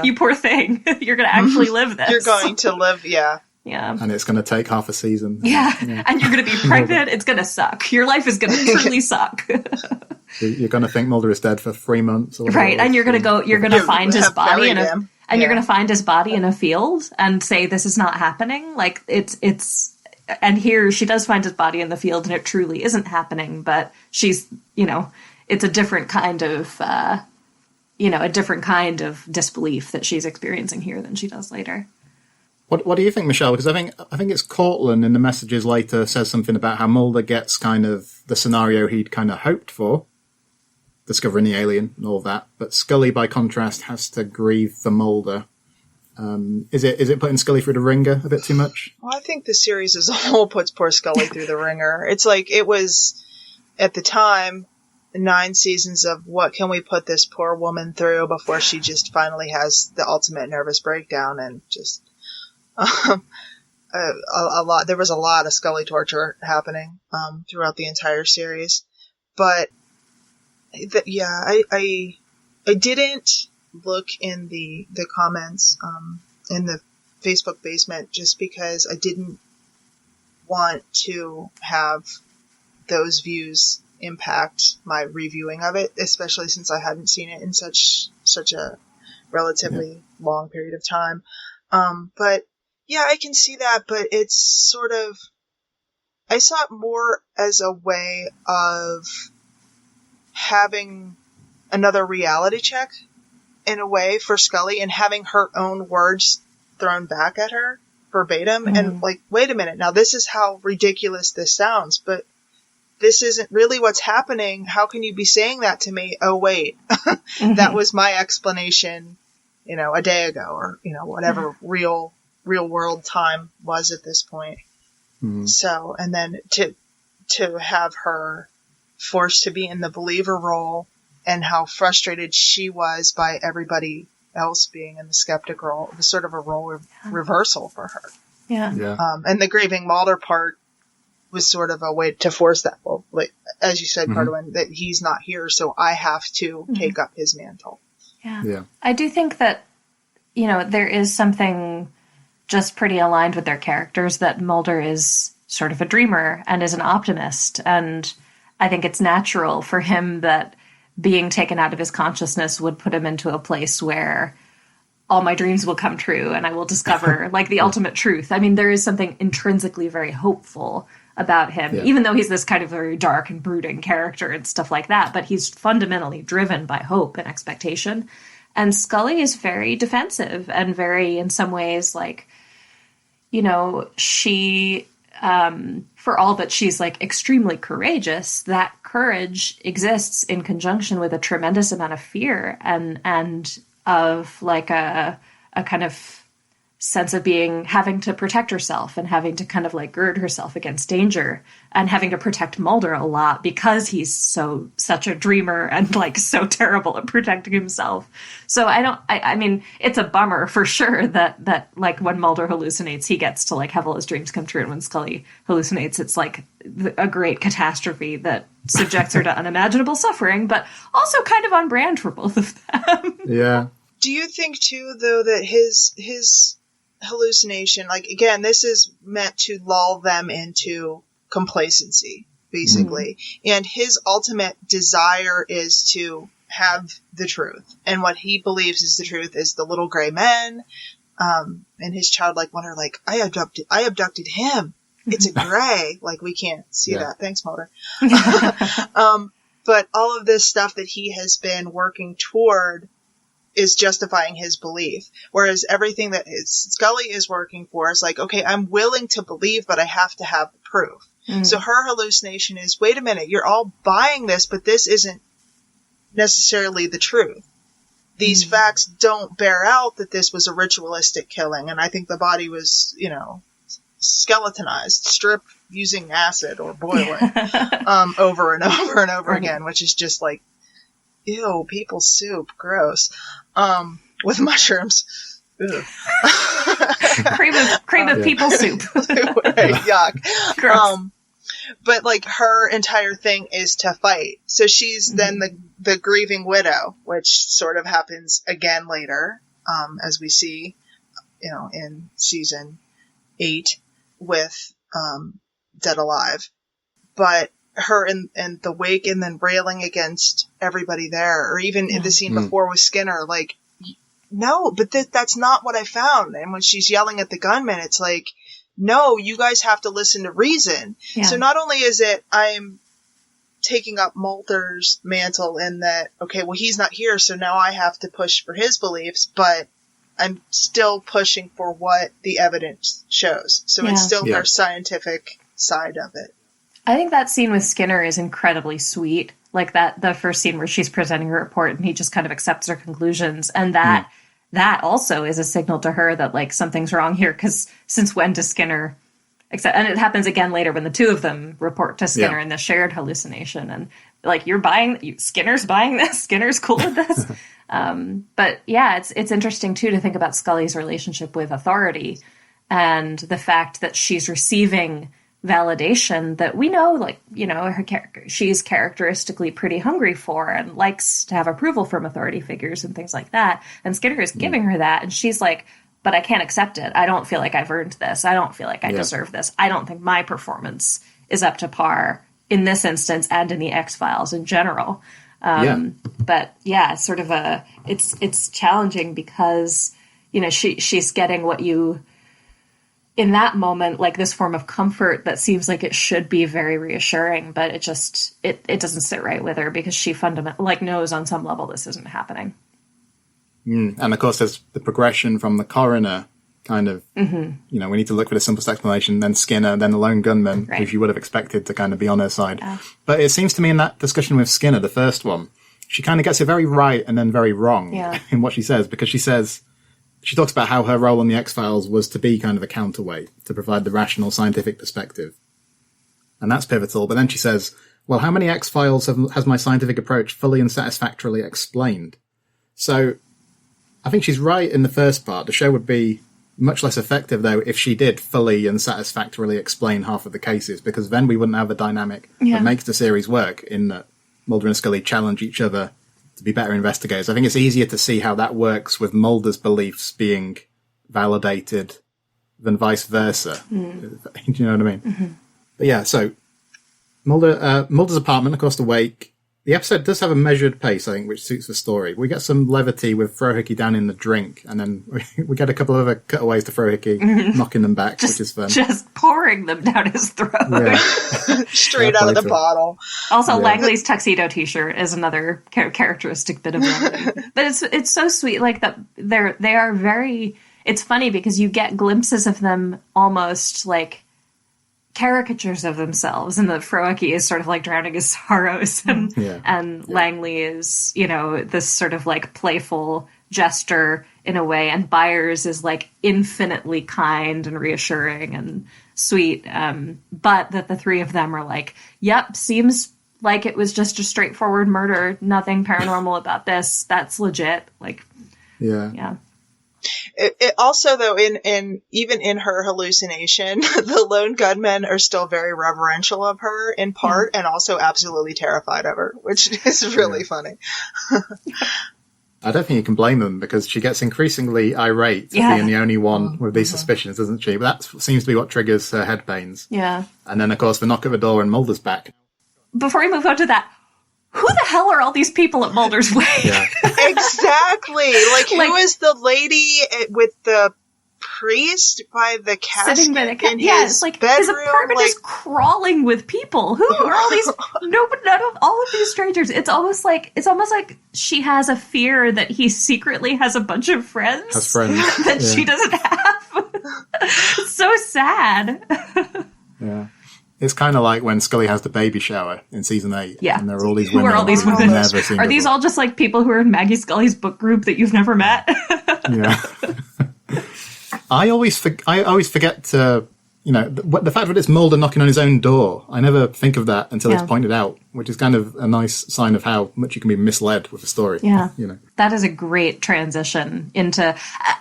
You poor thing. You're going to actually live this. You're going to live, Yeah. And it's going to take half a season. Yeah. And you're going to be pregnant. It's going to suck. Your life is going to truly suck. You're going to think Mulder is dead for 3 months. Or right. And you're going to find his body you're going to find his body in a field and say, this is not happening. Like, and here she does find his body in the field and it truly isn't happening, but she's, it's a different kind of, a different kind of disbelief that she's experiencing here than she does later. What do you think, Michelle? Because I think it's Cortlan in the messages later says something about how Mulder gets kind of the scenario he'd kind of hoped for, discovering the alien and all that. But Scully, by contrast, has to grieve the Mulder. Is it putting Scully through the ringer a bit too much? Well, I think the series as a whole puts poor Scully through the ringer. It's like it was, at the time, 9 seasons of what can we put this poor woman through before she just finally has the ultimate nervous breakdown and just... There was a lot of Scully torture happening throughout the entire series, but I didn't look in the comments in the Facebook basement just because I didn't want to have those views impact my reviewing of it, especially since I hadn't seen it in such a relatively long period of time. But yeah, I can see that, but it's sort of, I saw it more as a way of having another reality check in a way for Scully and having her own words thrown back at her verbatim. And like, wait a minute, now this is how ridiculous this sounds, but this isn't really what's happening. How can you be saying that to me? Oh, wait, that was my explanation, a day ago, or, whatever real world time was at this point. So, and then to have her forced to be in the believer role and how frustrated she was by everybody else being in the skeptic role, it was sort of a role reversal for her. And the grieving Mulder part was sort of a way to force that. Well, like, as you said, Cartwen, that he's not here, so I have to take up his mantle. Yeah. I do think that, there is something just pretty aligned with their characters, that Mulder is sort of a dreamer and is an optimist. And I think it's natural for him that being taken out of his consciousness would put him into a place where all my dreams will come true and I will discover like the ultimate truth. I mean, there is something intrinsically very hopeful about him, even though he's this kind of very dark and brooding character and stuff like that, but he's fundamentally driven by hope and expectation. And Scully is very defensive and very, in some ways, like, she, for all that she's like extremely courageous, that courage exists in conjunction with a tremendous amount of fear and of like a kind of sense of having to protect herself and having to kind of like gird herself against danger and having to protect Mulder a lot because he's such a dreamer and like so terrible at protecting himself. So I mean, it's a bummer for sure that like when Mulder hallucinates, he gets to like have all his dreams come true. And when Scully hallucinates, it's like a great catastrophe that subjects her to unimaginable suffering, but also kind of on brand for both of them. Yeah. Do you think too, though, that his hallucination, like, again, this is meant to lull them into complacency, basically. And his ultimate desire is to have the truth. And what he believes is the truth is the little gray men, and his childlike wonder, like, I abducted him. It's a gray. Like, we can't see that. Thanks, Mulder. But all of this stuff that he has been working toward is justifying his belief. Whereas everything that Scully is working for is like, okay, I'm willing to believe, but I have to have the proof. So her hallucination is, wait a minute, you're all buying this, but this isn't necessarily the truth. These facts don't bear out that this was a ritualistic killing. And I think the body was, skeletonized, stripped using acid or boiling, over and over and over again, which is just like, ew, people soup, gross. With mushrooms. cream of people soup. Right, yuck. Gross. But like her entire thing is to fight. So she's then the grieving widow, which sort of happens again later, as we see, in season 8 with Dead Alive. But her in the wake and then railing against everybody there, or even in the scene before with Skinner, like, no, but that's not what I found. And when she's yelling at the gunman, it's like, no, you guys have to listen to reason. Yeah. So not only is it I'm taking up Mulder's mantle in that, okay, well, he's not here, so now I have to push for his beliefs, but I'm still pushing for what the evidence shows. So it's still her scientific side of it. I think that scene with Skinner is incredibly sweet. Like the first scene where she's presenting her report and he just kind of accepts her conclusions. And that also is a signal to her that like something's wrong here. Because since when does Skinner accept? And it happens again later when the two of them report to Skinner in the shared hallucination. And like, Skinner's buying this. Skinner's cool with this. But yeah, it's interesting too to think about Scully's relationship with authority and the fact that she's receiving validation that we know, like, her character, she's characteristically pretty hungry for and likes to have approval from authority figures and things like that. And Skinner is giving her that. And she's like, but I can't accept it. I don't feel like I've earned this. I don't feel like I deserve this. I don't think my performance is up to par in this instance and in the X-Files in general. But yeah, it's sort of it's challenging because, you know, she's getting what you, in that moment, like this form of comfort that seems like it should be very reassuring, but it just, it doesn't sit right with her because she fundamentally, like, knows on some level this isn't happening. And of course there's the progression from the coroner kind of, you know, we need to look for the simplest explanation, then Skinner, then the lone gunman, who you would have expected to kind of be on her side. But it seems to me in that discussion with Skinner, the first one, she kind of gets it very right and then very wrong in what she says, because she talks about how her role on the X-Files was to be kind of a counterweight, to provide the rational scientific perspective. And that's pivotal. But then she says, well, how many X-Files has my scientific approach fully and satisfactorily explained? So I think she's right in the first part. The show would be much less effective, though, if she did fully and satisfactorily explain half of the cases, because then we wouldn't have the dynamic that makes the series work, in that Mulder and Scully challenge each other to be better investigators. I think it's easier to see how that works with Mulder's beliefs being validated than vice versa. Do you know what I mean? But yeah, so Mulder's apartment across the wake. The episode does have a measured pace, I think, which suits the story. We get some levity with Frohickey down in the drink, and then we get a couple of other cutaways to Frohickey knocking them back, which is fun. Just pouring them down his throat. Straight out of the bottle. Also, Langley's tuxedo t-shirt is another characteristic bit of Langley. But it's so sweet. Like, they are very... It's funny because you get glimpses of them almost like caricatures of themselves, and the Frohickey is sort of like drowning his sorrows, and Langley is, you know, this sort of like playful jester in a way, and Byers is like infinitely kind and reassuring and sweet, but that the three of them are like, yep, seems like it was just a straightforward murder, nothing paranormal about this, that's legit. Like, yeah. It also, though, in even in her hallucination, the lone gunmen are still very reverential of her in part, and also absolutely terrified of her, which is really funny. I don't think you can blame them, because she gets increasingly irate for being the only one with these suspicions, doesn't she? But that seems to be what triggers her head pains. Yeah. And then, of course, the knock at the door and Mulder's back. Before we move on to that, who the hell are all these people at Mulder's Wake? Exactly. Like, who is the lady with the priest by the casket sitting by the in his bedroom? His apartment is crawling with people. Who are all these? None of all of these strangers. It's almost like she has a fear that he secretly has a bunch of friends. That she doesn't have. It's so sad. Yeah. It's kind of like when Scully has the baby shower in season 8. Yeah. And there are all these women. Who are all these women? Never seen are these before. all just like people who are in Maggie Scully's book group that you've never met? Yeah. I always forget to, you know, the fact that it's Mulder knocking on his own door. I never think of that until it's pointed out, which is kind of a nice sign of how much you can be misled with a story. Yeah. You know, that is a great transition into.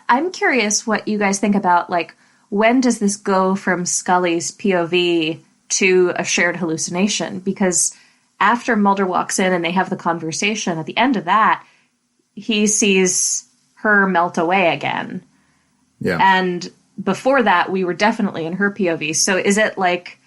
I'm curious what you guys think about, like, when does this go from Scully's POV to a shared hallucination? Because after Mulder walks in and they have the conversation, at the end of that, he sees her melt away again. Yeah. And before that, we were definitely in her POV. So is it like,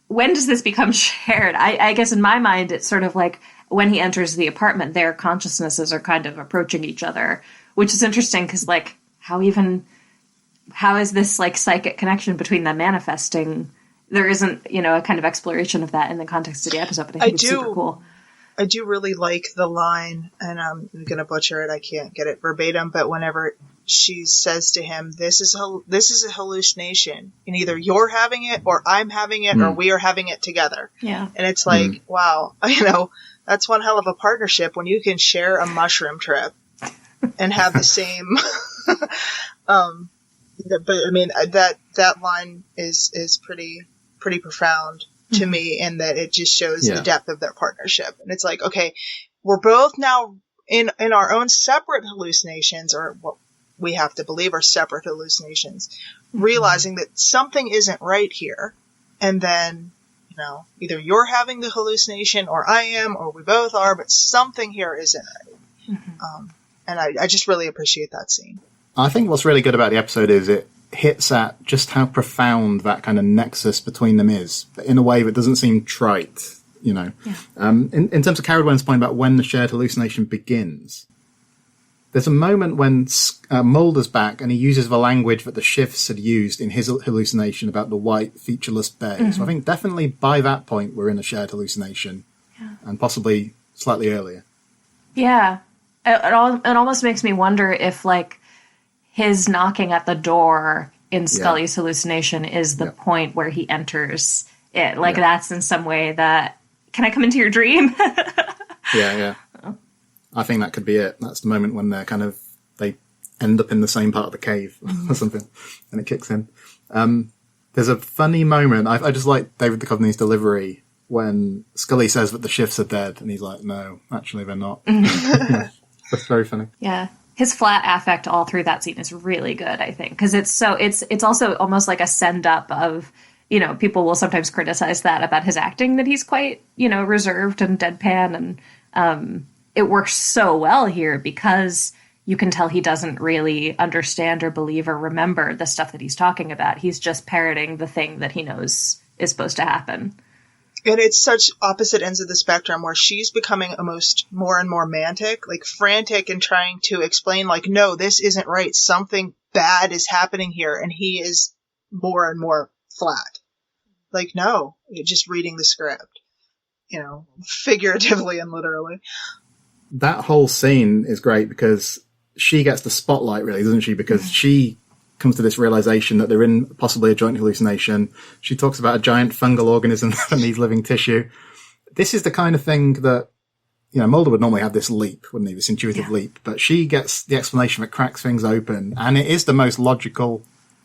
when does this become shared? I guess in my mind, it's sort of like when he enters the apartment, their consciousnesses are kind of approaching each other, which is interesting because, like, how is this, like, psychic connection between them manifesting? There isn't, you know, a kind of exploration of that in the context of the episode, but I think it's super cool. I do really like the line, and I'm going to butcher it. I can't get it verbatim, but whenever she says to him, this is a hallucination, and either you're having it or I'm having it or we are having it together. Yeah. And it's like, wow, you know, that's one hell of a partnership when you can share a mushroom trip and have the same, but I mean, that line is pretty profound to me, in that it just shows the depth of their partnership. And it's like, okay, we're both now in our own separate hallucinations, or what we have to believe are separate hallucinations, realizing that something isn't right here. And then, you know, either you're having the hallucination or I am, or we both are, but something here isn't right. And I just really appreciate that scene. I think what's really good about the episode is it hits at just how profound that kind of nexus between them is, but in a way that doesn't seem trite, you know. Yeah. In terms of Caredwen's point about when the shared hallucination begins, there's a moment when Mulder's back and he uses the language that the shifts had used in his hallucination about the white, featureless bay. Mm-hmm. So I think definitely by that point we're in a shared hallucination, and possibly slightly earlier. Yeah. It almost makes me wonder if, like, his knocking at the door in Scully's hallucination is the point where he enters it. Like, that's in some way that, can I come into your dream? Yeah. I think that could be it. That's the moment when they end up in the same part of the cave or something, and it kicks in. There's a funny moment. I just like David Duchovny's delivery when Scully says that the shifts are dead, and he's like, no, actually they're not. That's very funny. Yeah. His flat affect all through that scene is really good, I think, because it's also almost like a send up of, you know, people will sometimes criticize that about his acting, that he's quite, you know, reserved and deadpan, and it works so well here because you can tell he doesn't really understand or believe or remember the stuff that he's talking about. He's just parroting the thing that he knows is supposed to happen. And it's such opposite ends of the spectrum where she's becoming almost more and more mantic, like frantic and trying to explain, like, no, this isn't right. Something bad is happening here. And he is more and more flat. Like, no, you're just reading the script, you know, figuratively and literally. That whole scene is great because she gets the spotlight, really, doesn't she? Because she comes to this realization that they're in possibly a joint hallucination. She talks about a giant fungal organism that needs living tissue. This is the kind of thing that, you know, Mulder would normally have this leap, wouldn't he? This intuitive leap. But she gets the explanation that cracks things open. And it is the most logical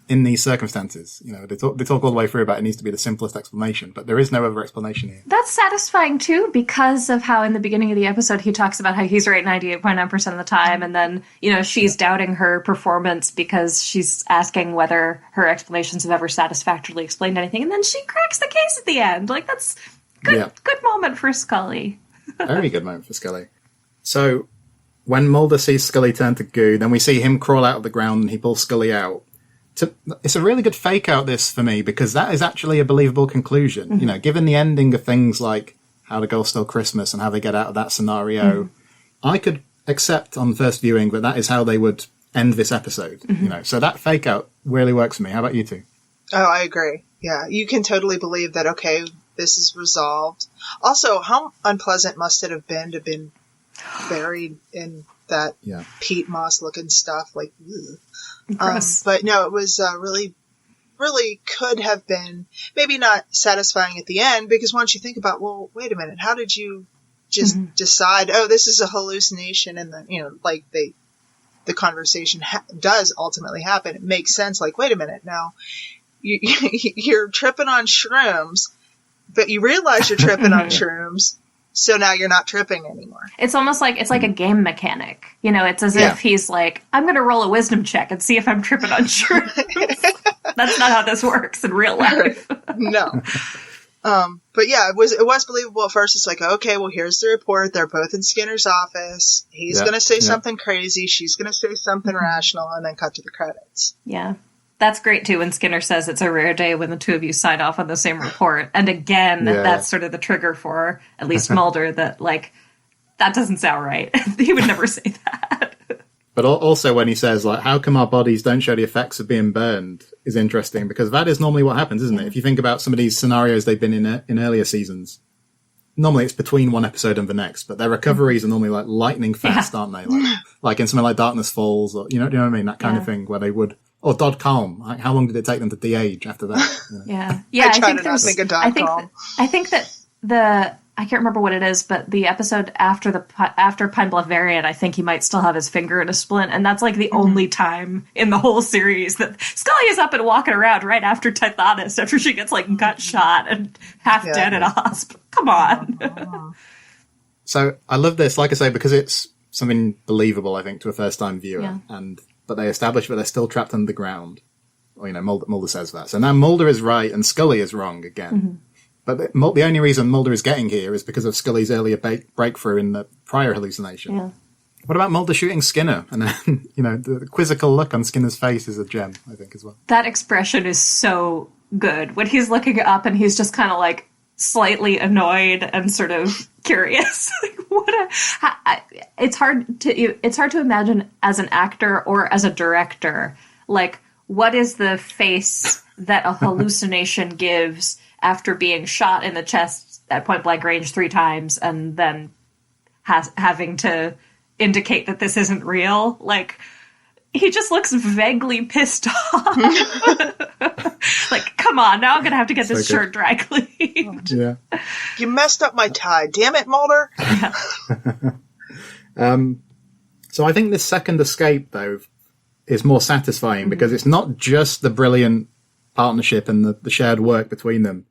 in these circumstances. You know, they talk all the way through about it needs to be the simplest explanation, but there is no other explanation here. That's satisfying too, because of how in the beginning of the episode he talks about how he's right 98.9% of the time, and then, you know, she's doubting her performance because she's asking whether her explanations have ever satisfactorily explained anything, and then she cracks the case at the end. Like, that's good moment for Scully. Very good moment for Scully. So when Mulder sees Scully turn to goo, then we see him crawl out of the ground and he pulls Scully out. It's a really good fake out, this, for me, because that is actually a believable conclusion. Mm-hmm. You know, given the ending of things like How the Girl Stole Christmas and how they get out of that scenario, I could accept on first viewing that is how they would end this episode. You know, so that fake out really works for me. How about you two? Oh, I agree. Yeah, you can totally believe that, okay, this is resolved. Also, how unpleasant must it have been to have been buried in that peat moss looking stuff? Like, ugh. But no, it was really, really could have been maybe not satisfying at the end, because once you think about, well, wait a minute, how did you just decide, oh, this is a hallucination, and then, you know, like the conversation does ultimately happen. It makes sense. Like, wait a minute, now you're tripping on shrooms, but you realize you're tripping on shrooms. So now you're not tripping anymore. It's almost like, it's like a game mechanic. You know, it's as if he's like, I'm going to roll a wisdom check and see if I'm tripping on shrooms. That's not how this works in real life. No. But yeah, it was believable at first. It's like, okay, well, here's the report. They're both in Skinner's office. He's going to say something crazy. She's going to say something rational, and then cut to the credits. Yeah. That's great, too, when Skinner says it's a rare day when the two of you sign off on the same report. And again, that's sort of the trigger for at least Mulder that, like, that doesn't sound right. He would never say that. But also when he says, like, how come our bodies don't show the effects of being burned is interesting, because that is normally what happens, isn't it? If you think about some of these scenarios they've been in earlier seasons, normally it's between one episode and the next, but their recoveries are normally, like, lightning fast, aren't they? Like in something like Darkness Falls, or, you know what I mean? That kind of thing where they would... Or Dodd Calm. Like, how long did it take them to de-age after that? You know? Yeah. I try to not think of Dodd Calm. I think that I can't remember what it is, but the episode after Pine Bluff variant, I think he might still have his finger in a splint, and that's like the only time in the whole series that Scully is up and walking around right after Tithanus, after she gets like gut shot and half dead in a hospital. Come on. So I love this, like I say, because it's something believable, I think, to a first-time viewer, but they establish that they're still trapped underground. Or, you know, Mulder says that. So now Mulder is right and Scully is wrong again. But the only reason Mulder is getting here is because of Scully's earlier breakthrough in the prior hallucination. What about Mulder shooting Skinner? And then, the quizzical look on Skinner's face is a gem, I think, as well. That expression is so good. When he's looking up and he's just kind of like slightly annoyed and sort of curious. It's hard to imagine as an actor or as a director, like, what is the face that a hallucination gives after being shot in the chest at point blank range 3 times and then having to indicate that this isn't real? Like, he just looks vaguely pissed off. Like, come on, now I'm going to have to get this shirt dry cleaned. Yeah. You messed up my tie. Damn it, Mulder. Yeah. So I think this second escape, though, is more satisfying because it's not just the brilliant partnership and the shared work between them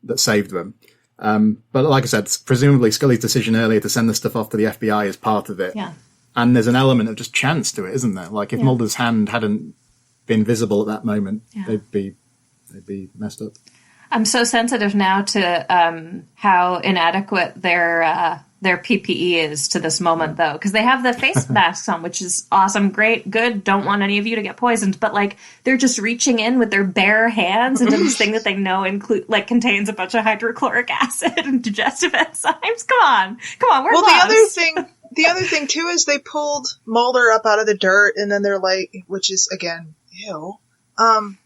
that saved them. But like I said, presumably Scully's decision earlier to send the stuff off to the FBI is part of it. Yeah. And there's an element of just chance to it, isn't there? Like, if Mulder's hand hadn't been visible at that moment, they'd be messed up. I'm so sensitive now to how inadequate their PPE is to this moment, though, because they have the face masks on, which is awesome, great, good. Don't want any of you to get poisoned, but like they're just reaching in with their bare hands into this thing that they know contains a bunch of hydrochloric acid and digestive enzymes. Come on, we're gloves. The other thing too is they pulled Mulder up out of the dirt, and then they're like, which is again, ew. And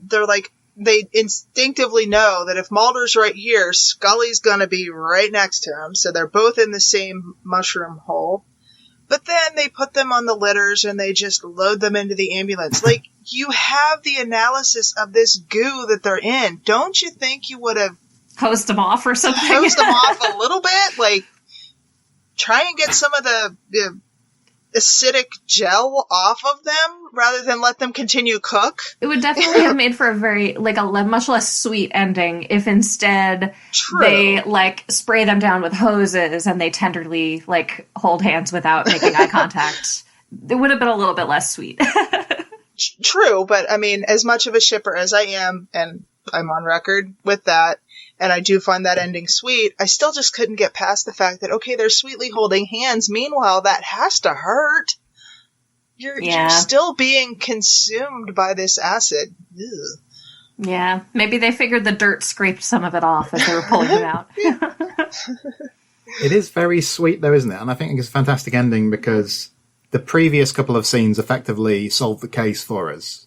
they're like, they instinctively know that if Mulder's right here, Scully's gonna be right next to him, so they're both in the same mushroom hole. But then they put them on the litters and they just load them into the ambulance. Like, you have the analysis of this goo that they're in. Don't you think you would have hosed them off or something? Hosed them off a little bit? Like, try and get some of the acidic gel off of them rather than let them continue cook. It would definitely have made for a much less sweet ending if instead they spray them down with hoses and they tenderly hold hands without making eye contact. It would have been a little bit less sweet. True, but I mean, as much of a shipper as I am, and I'm on record with that, and I do find that ending sweet, I still just couldn't get past the fact that, okay, they're sweetly holding hands. Meanwhile, that has to hurt. You're still being consumed by this acid. Ugh. Yeah, maybe they figured the dirt scraped some of it off as they were pulling it out. It is very sweet, though, isn't it? And I think it's a fantastic ending because the previous couple of scenes effectively solved the case for us.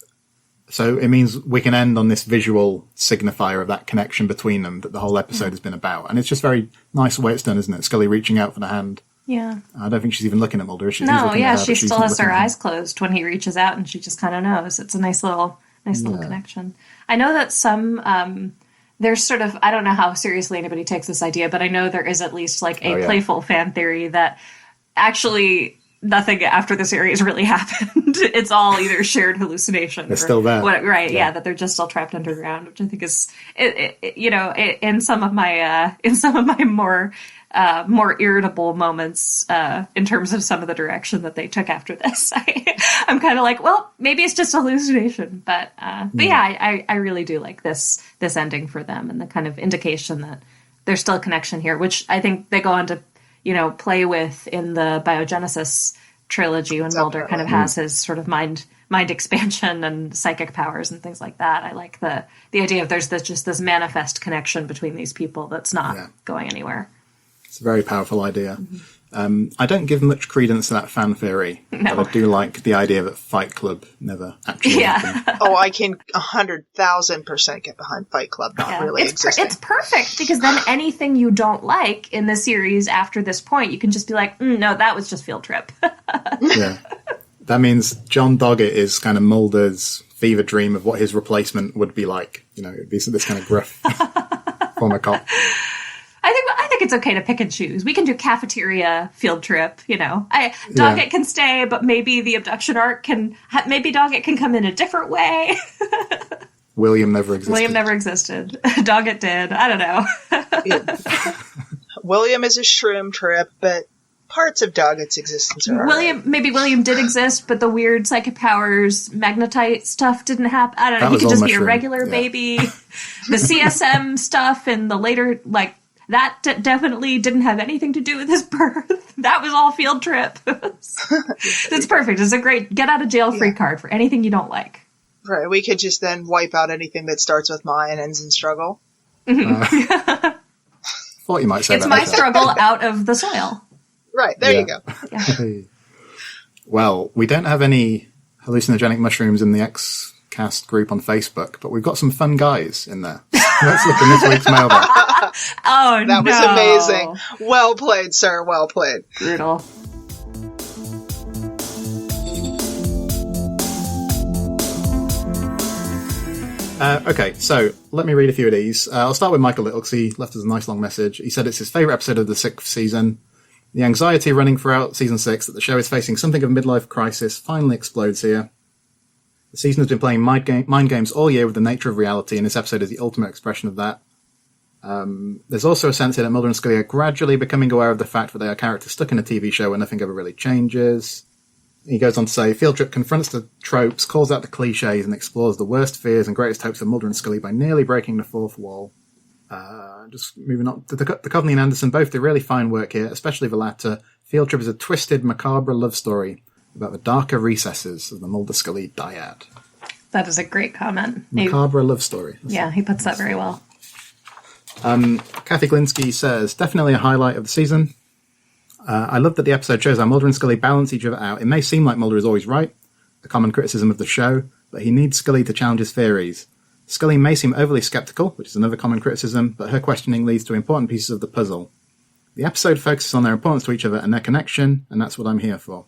So it means we can end on this visual signifier of that connection between them that the whole episode has been about. And it's just very nice the way it's done, isn't it? Scully reaching out for the hand. Yeah. I don't think she's even looking at Mulder, is she? No, yeah, she still has her eyes closed when he reaches out and she just kind of knows. It's a nice little connection. I know that some, there's sort of, I don't know how seriously anybody takes this idea, but I know there is at least playful fan theory that actually nothing after the series really happened. It's all either shared hallucination. They're still there. Right, yeah, that they're just still trapped underground, which I think is, in some of my more irritable moments in terms of some of the direction that they took after this. I'm kind of like, well, maybe it's just a hallucination. But yeah, I really do like this ending for them and the kind of indication that there's still a connection here, which I think they go on to play with in the Biogenesis trilogy when Mulder kind of has his sort of mind expansion and psychic powers and things like that. I like the idea of there's this manifest connection between these people that's not going anywhere. It's a very powerful idea. I don't give much credence to that fan theory, but I do like the idea that Fight Club never actually happened. Oh, I can 100,000% get behind Fight Club not really existing. It's perfect, because then anything you don't like in the series after this point, you can just be like, no, that was just field trip. Yeah. That means John Doggett is kind of Mulder's fever dream of what his replacement would be like. It'd be this kind of gruff former cop. I think it's okay to pick and choose. We can do cafeteria field trip, Doggett can stay, but maybe the abduction arc maybe Doggett can come in a different way. William never existed. Doggett did. I don't know. William is a shroom trip, but parts of Doggett's existence are Maybe William did exist, but the weird psychic powers, magnetite stuff didn't happen. I don't know. He could just be a regular baby. The CSM stuff and the later, that definitely didn't have anything to do with his birth. That was all field trip. It's perfect. It's a great get out of jail free card for anything you don't like. Right. We could just then wipe out anything that starts with my and ends in struggle. Thought you might say it's my struggle out of the soil. Right. There you go. Yeah. Well, we don't have any hallucinogenic mushrooms in the X-Cast group on Facebook, but we've got some fun guys in there. Let's look in this week's mailbag. Oh, that was amazing. Well played, sir. Well played. Brutal. Okay, so let me read a few of these. I'll start with Michael Little because he left us a nice long message. He said it's his favourite episode of the 6th season. The anxiety running throughout season 6 that the show is facing something of a midlife crisis finally explodes here. The season has been playing mind games all year with the nature of reality, and this episode is the ultimate expression of that. There's also a sense here that Mulder and Scully are gradually becoming aware of the fact that they are characters stuck in a TV show where nothing ever really changes. He goes on to say, Field Trip confronts the tropes, calls out the cliches, and explores the worst fears and greatest hopes of Mulder and Scully by nearly breaking the fourth wall. Just moving on. The Coveney and Anderson both do really fine work here, especially the latter. Field Trip is a twisted, macabre love story about the darker recesses of the Mulder-Scully dyad. That is a great comment. Macabre love story. Yeah, he puts that very well. Cathy Glinski says, definitely a highlight of the season. I love that the episode shows how Mulder and Scully balance each other out. It may seem like Mulder is always right, a common criticism of the show, but he needs Scully to challenge his theories. Scully may seem overly sceptical, which is another common criticism, but her questioning leads to important pieces of the puzzle. The episode focuses on their importance to each other and their connection, and that's what I'm here for.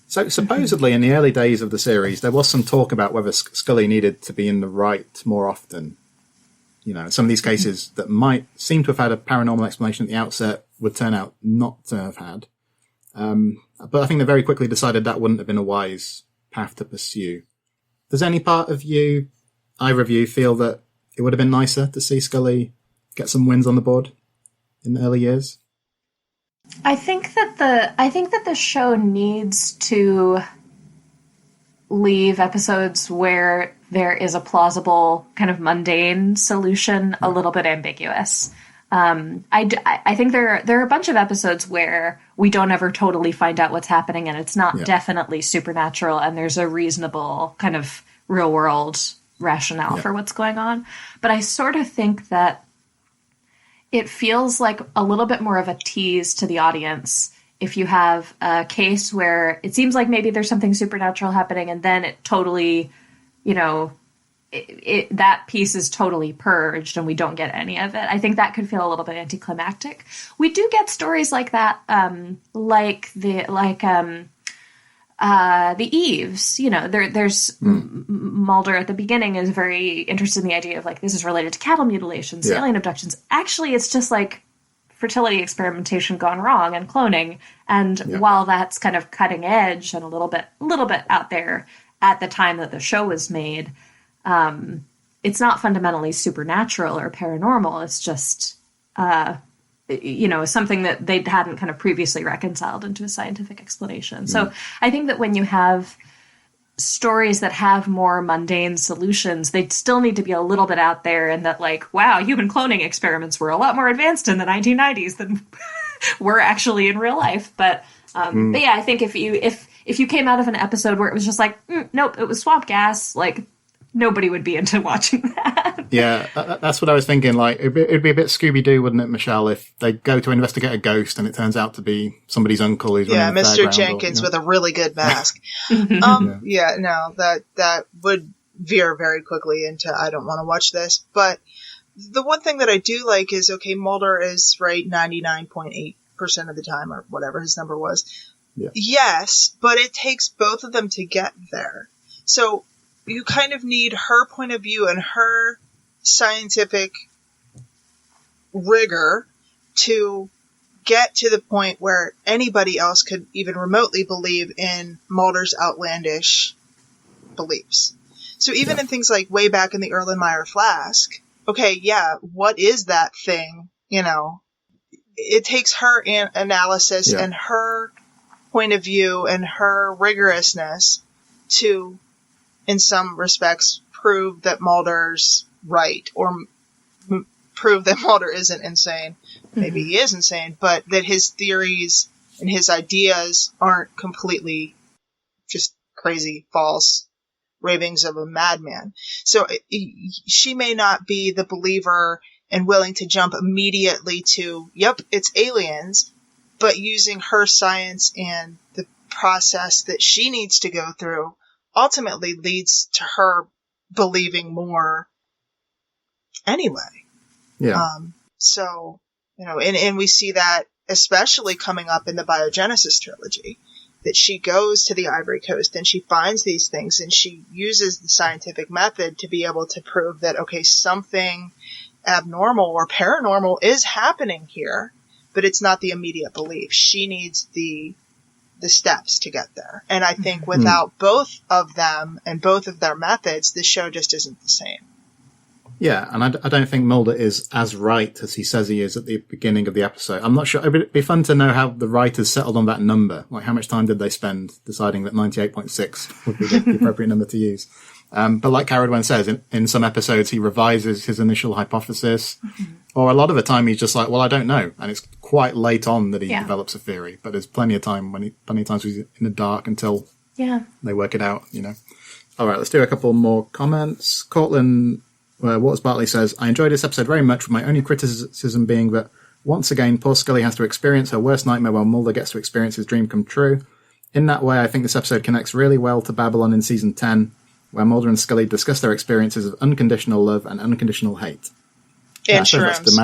So supposedly in the early days of the series, there was some talk about whether Scully needed to be in the right more often. You know, some of these cases that might seem to have had a paranormal explanation at the outset would turn out not to have had. But I think they very quickly decided that wouldn't have been a wise path to pursue. Does any part of you, either of you, feel that it would have been nicer to see Scully get some wins on the board in the early years? I think that the show needs to leave episodes where there is a plausible kind of mundane solution a little bit ambiguous. I think there are a bunch of episodes where we don't ever totally find out what's happening and it's not definitely supernatural and there's a reasonable kind of real world rationale for what's going on. But I sort of think that it feels like a little bit more of a tease to the audience if you have a case where it seems like maybe there's something supernatural happening and then it totally, you know, that piece is totally purged and we don't get any of it. I think that could feel a little bit anticlimactic. We do get stories like that, like the Eves. You know, there's Mulder at the beginning is very interested in the idea of like this is related to cattle mutilations, alien abductions. Actually, it's just like fertility experimentation gone wrong and cloning. And while that's kind of cutting edge and a little bit out there at the time that the show was made, it's not fundamentally supernatural or paranormal. It's just, you know, something that they hadn't kind of previously reconciled into a scientific explanation. So I think that when you have stories that have more mundane solutions, they still need to be a little bit out there and that like, wow, human cloning experiments were a lot more advanced in the 1990s than were actually in real life. But yeah, I think if you came out of an episode where it was just like, nope, it was swamp gas, like nobody would be into watching that. Yeah, that's what I was thinking. Like, it'd be a bit Scooby-Doo, wouldn't it, Michelle, if they go to investigate a ghost and it turns out to be somebody's uncle who's running the Mr. Jenkins with a really good mask. No, that would veer very quickly into I don't want to watch this. But the one thing that I do like is, okay, Mulder is right 99.8% of the time, or whatever his number was. Yeah. Yes, but it takes both of them to get there. So you kind of need her point of view and her scientific rigor to get to the point where anybody else could even remotely believe in Mulder's outlandish beliefs. So even in things like way back in the Erlenmeyer flask, okay, what is that thing? You know, it takes her analysis and her point of view and her rigorousness to, in some respects, prove that Mulder's right or prove that Mulder isn't insane. Maybe he is insane, but that his theories and his ideas aren't completely just crazy, false ravings of a madman. So she may not be the believer and willing to jump immediately to, yep, it's aliens, but using her science and the process that she needs to go through ultimately leads to her believing more anyway. Yeah. So, and we see that especially coming up in the Biogenesis trilogy, that she goes to the Ivory Coast and she finds these things and she uses the scientific method to be able to prove that, okay, something abnormal or paranormal is happening here, but it's not the immediate belief. She needs the steps to get there. And I think without both of them and both of their methods, the show just isn't the same. Yeah, and I don't think Mulder is as right as he says he is at the beginning of the episode. I'm not sure. It'd be fun to know how the writers settled on that number. Like, how much time did they spend deciding that 98.6 would be the appropriate number to use? But like Caredwen says, in some episodes, he revises his initial hypothesis. Or a lot of the time, he's just like, well, I don't know. And it's quite late on that he develops a theory. But there's plenty of times he's in the dark until they work it out, All right, let's do a couple more comments. Cortlan... Waters Bartley says, I enjoyed this episode very much, with my only criticism being that once again, poor Scully has to experience her worst nightmare while Mulder gets to experience his dream come true. In that way, I think this episode connects really well to Babylon in season 10, where Mulder and Scully discuss their experiences of unconditional love and unconditional hate. And I suppose that's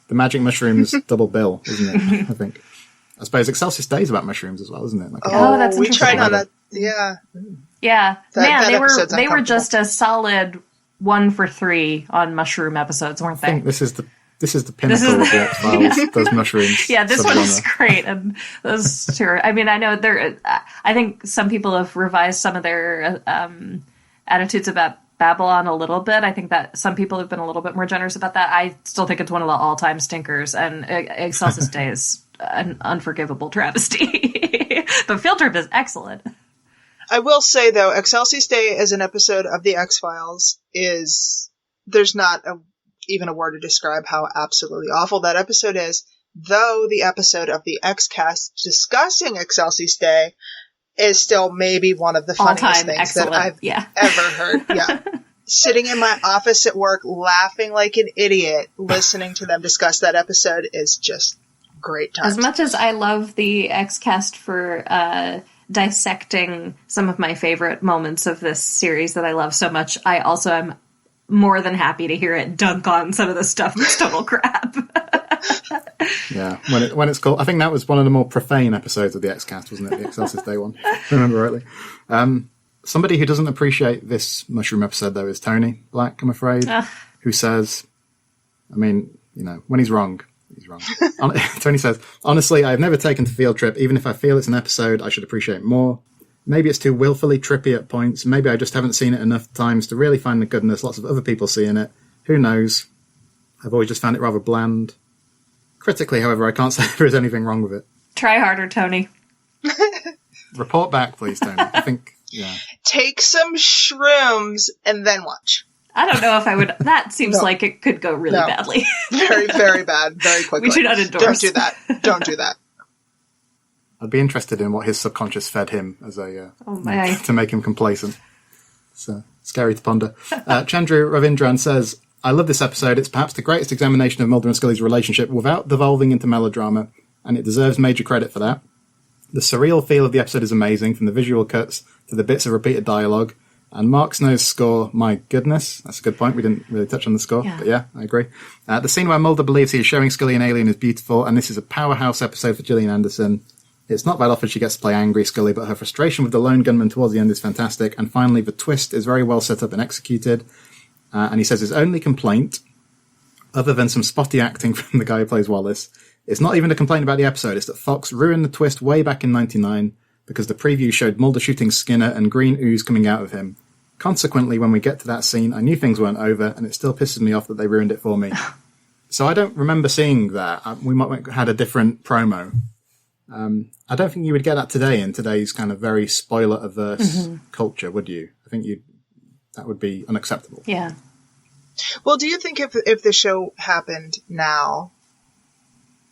the magic mushrooms double bill, isn't it? I think. I suppose Excelsis Day is about mushrooms as well, isn't it? Like that's we interesting. tried on that. Yeah. Yeah. That they were just a solid 1 for 3 on mushroom episodes, weren't they? I think this is the pinnacle of the X-Files, those mushrooms. Yeah, this one is great. And those two are, I mean, I know I think some people have revised some of their attitudes about Babylon a little bit. I think that some people have been a little bit more generous about that. I still think it's one of the all-time stinkers, and Excelsis Day is an unforgivable travesty. But Field Trip is excellent. I will say, though, Excelsis Day as an episode of The X-Files there's not even a word to describe how absolutely awful that episode is, though the episode of the X-Cast discussing Excelsis Day is still maybe one of the funniest things that I've ever heard. Yeah. Sitting in my office at work, laughing like an idiot, listening to them discuss that episode is just great times. As much as I love the X-Cast for dissecting some of my favorite moments of this series that I love so much, I also am more than happy to hear it dunk on some of the stuff that's total crap. Yeah, when it's called, I think that was one of the more profane episodes of the X-Cast, wasn't it? The Excelsis Day one, if I remember rightly. Somebody who doesn't appreciate this mushroom episode, though, is Tony Black, I'm afraid, who says, I mean, when he's wrong, he's wrong. Tony says, honestly, I've never taken to Field Trip. Even if I feel it's an episode I should appreciate more. Maybe it's too willfully trippy at points. Maybe I just haven't seen it enough times to really find the goodness. Lots of other people seeing it. Who knows? I've always just found it rather bland. Critically, however, I can't say there is anything wrong with it. Try harder, Tony. Report back, please, Tony. I think, yeah. Take some shrooms and then watch. I don't know if I would. That seems like it could go really badly. Very, very bad. Very quickly. We do not endorse. Don't do that. Don't do that. I'd be interested in what his subconscious fed him as to make him complacent. It's scary to ponder. Chandru Ravindran says, I love this episode. It's perhaps the greatest examination of Mulder and Scully's relationship without devolving into melodrama, and it deserves major credit for that. The surreal feel of the episode is amazing, from the visual cuts to the bits of repeated dialogue. And Mark Snow's score, my goodness, that's a good point. We didn't really touch on the score, but yeah, I agree. The scene where Mulder believes he is showing Scully an alien is beautiful, and this is a powerhouse episode for Gillian Anderson. It's not that often she gets to play angry Scully, but her frustration with the lone gunman towards the end is fantastic. And finally, the twist is very well set up and executed. And he says his only complaint, other than some spotty acting from the guy who plays Wallace, it's not even a complaint about the episode. It's that Fox ruined the twist way back in 99 because the preview showed Mulder shooting Skinner and green ooze coming out of him. Consequently, when we get to that scene, I knew things weren't over, and it still pisses me off that they ruined it for me. So I don't remember seeing that. We might have had a different promo. I don't think you would get that today in today's kind of very spoiler-averse culture, would you? I think that would be unacceptable. Yeah. Well, do you think if the show happened now,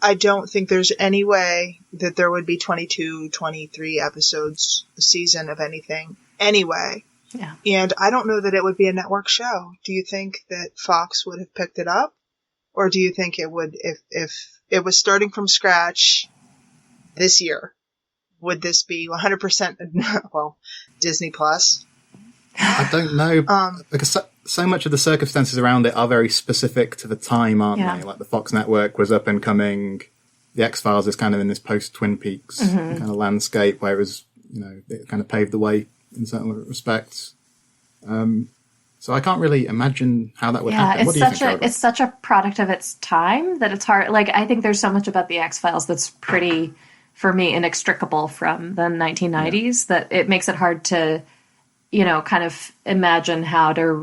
I don't think there's any way that there would be 22, 23 episodes a season of anything anyway. Yeah. And I don't know that it would be a network show. Do you think that Fox would have picked it up? Or do you think it would, if it was starting from scratch this year, would this be 100%, well, Disney Plus? I don't know, because so much of the circumstances around it are very specific to the time, aren't they? Like the Fox network was up and coming. The X-Files is kind of in this post-Twin Peaks kind of landscape, whereas, it kind of paved the way in certain respects. So I can't really imagine how that would happen. What do you think, it's such a product of its time that it's hard. Like, I think there's so much about the X-Files that's pretty, for me, inextricable from the 1990s that it makes it hard to, kind of imagine how to what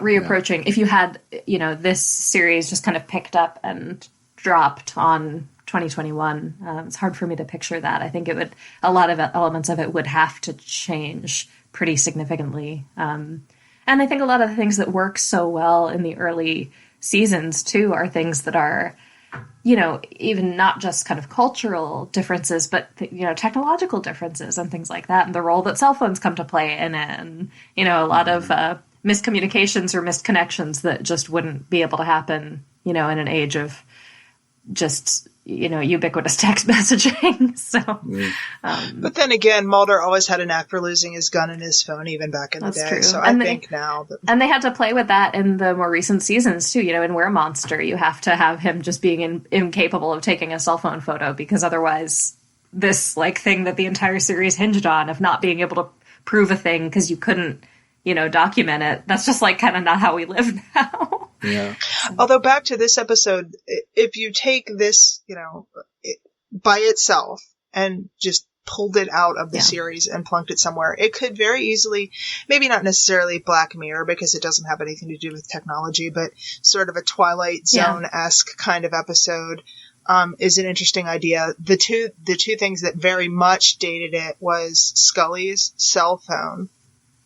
reapproaching. If you had, this series just kind of picked up and dropped on 2021, it's hard for me to picture that. I think a lot of elements of it would have to change pretty significantly. And I think a lot of the things that work so well in the early seasons too are things that are, even not just kind of cultural differences, but, technological differences and things like that. And the role that cell phones come to play in it. And, a lot of miscommunications or missed connections that just wouldn't be able to happen, in an age of just, ubiquitous text messaging. So, but then again, Mulder always had a knack for losing his gun and his phone even back in the day. True. So and I think now that... And they had to play with that in the more recent seasons too. In We're Monster, you have to have him just being incapable of taking a cell phone photo because otherwise this thing that the entire series hinged on of not being able to prove a thing because you couldn't, document it. That's just kind of not how we live now. Yeah. Although back to this episode, if you take this, by itself and just pulled it out of the series and plunked it somewhere, it could very easily, maybe not necessarily Black Mirror because it doesn't have anything to do with technology, but sort of a Twilight Zone-esque kind of episode, is an interesting idea. The two things that very much dated it was Scully's cell phone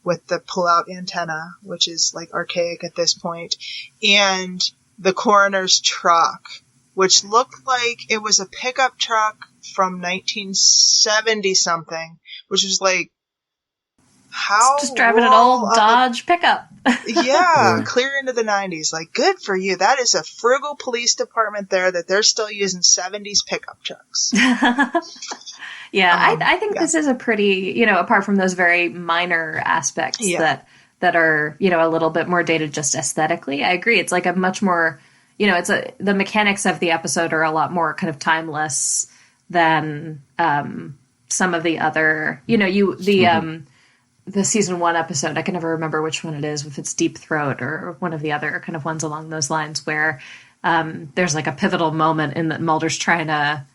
with the pull-out antenna, which is archaic at this point, and the coroner's truck, which looked like it was a pickup truck from 1970-something, which was how just driving an old Dodge pickup. Clear into the 90s. Good for you. That is a frugal police department there that they're still using 70s pickup trucks. I think this is a pretty, apart from those very minor aspects that are, a little bit more dated just aesthetically. I agree. It's a much more, the mechanics of the episode are a lot more kind of timeless than some of the other, the season 1 episode. I can never remember which one it is, if it's Deep Throat or one of the other kind of ones along those lines where there's a pivotal moment in that Mulder's trying to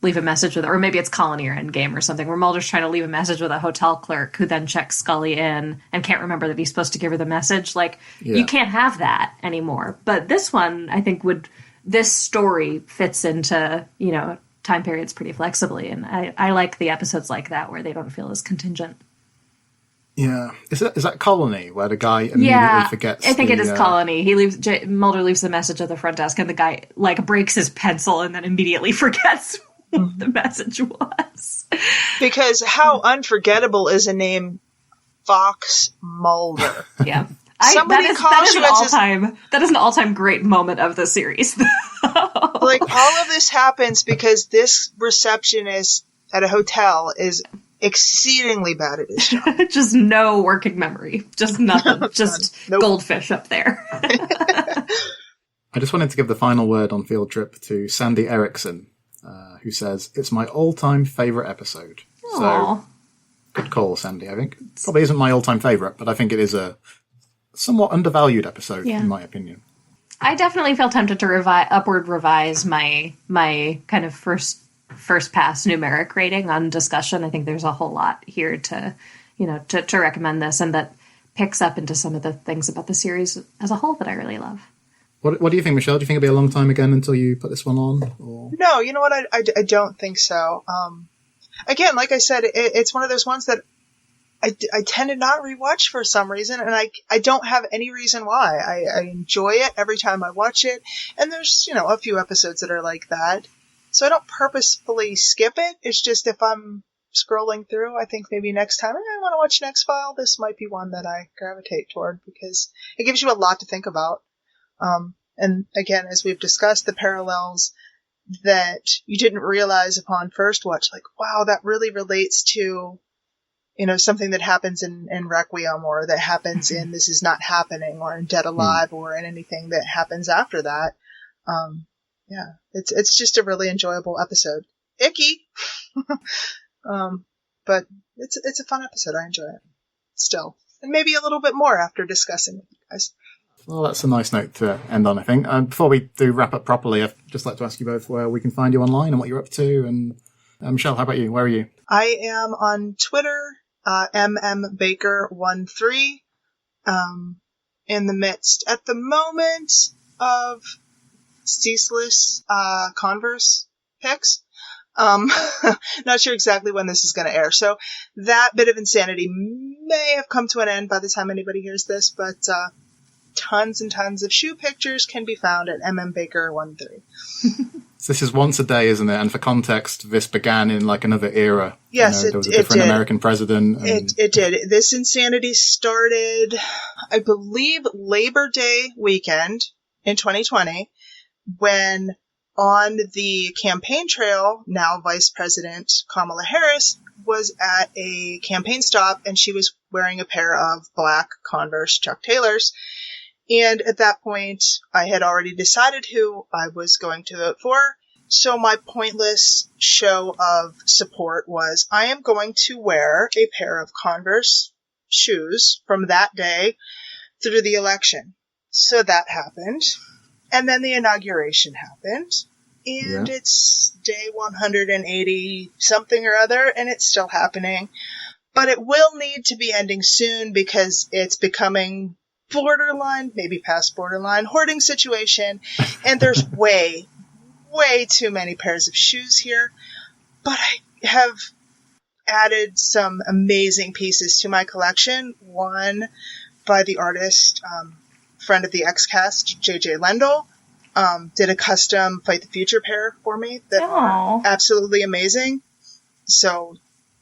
leave a message with, or maybe it's Colony or Endgame or something, where Mulder's trying to leave a message with a hotel clerk who then checks Scully in and can't remember that he's supposed to give her the message. You can't have that anymore. But this one, I think this story fits into, time periods pretty flexibly. And I like the episodes like that where they don't feel as contingent. Yeah. Is that Colony where the guy immediately forgets? I think it is Colony. Mulder leaves the message at the front desk and the guy breaks his pencil and then immediately forgets what the message was. Because how unforgettable is a name Fox Mulder? Yeah. That is an all-time great moment of the series. All of this happens because this receptionist at a hotel is exceedingly bad at his job. Just no working memory. Just nothing. Just goldfish up there. I just wanted to give the final word on Field Trip to Sandy Erickson, who says, "It's my all-time favourite episode." Aww. So, good call, Sandy, I think. Probably isn't my all-time favourite, but I think it is a somewhat undervalued episode, in my opinion. I definitely feel tempted to upward revise my kind of first pass numeric rating on discussion. I think there's a whole lot here to recommend this, and that picks up into some of the things about the series as a whole that I really love. What do you think, Michelle? Do you think it'll be a long time again until you put this one on? Or? No, you know what? I don't think so. Again, like I said, it's one of those ones that I tend to not rewatch for some reason, and I don't have any reason why. I enjoy it every time I watch it, and there's, a few episodes that are like that. So I don't purposefully skip it. It's just if I'm scrolling through, I think maybe next time I want to watch X-File, this might be one that I gravitate toward because it gives you a lot to think about. And again, as we've discussed, the parallels that you didn't realize upon first watch, like, wow, that really relates to something that happens in Requiem, or that happens in This Is Not Happening, or in Dead Alive, or in anything that happens after that. Yeah, it's just a really enjoyable episode. Icky, but it's a fun episode. I enjoy it still, and maybe a little bit more after discussing with you guys. Well, that's a nice note to end on, I think. Before we do wrap up properly, I'd just like to ask you both where we can find you online and what you're up to. And Michelle, how about you? Where are you? I am on Twitter. MMBaker13, in the midst at the moment of ceaseless Converse picks. Not sure exactly when this is going to air, so that bit of insanity may have come to an end by the time anybody hears this, but tons and tons of shoe pictures can be found at MMBaker13. So this is once a day, isn't it? And for context, this began in like another era. Yes, there was a different American president. It did. This insanity started, I believe, Labor Day weekend in 2020, when on the campaign trail, now Vice President Kamala Harris was at a campaign stop, and she was wearing a pair of black Converse Chuck Taylors. And at that point, I had already decided who I was going to vote for. So my pointless show of support was, I am going to wear a pair of Converse shoes from that day through the election. So that happened. And then the inauguration happened. And It's day 180 something or other, and it's still happening. But it will need to be ending soon because it's becoming borderline, maybe past borderline, hoarding situation, and there's way too many pairs of shoes here. But I have added some amazing pieces to my collection. One by the artist, friend of the X-Cast, JJ Lendl, did a custom Fight the Future pair for me that are absolutely amazing. So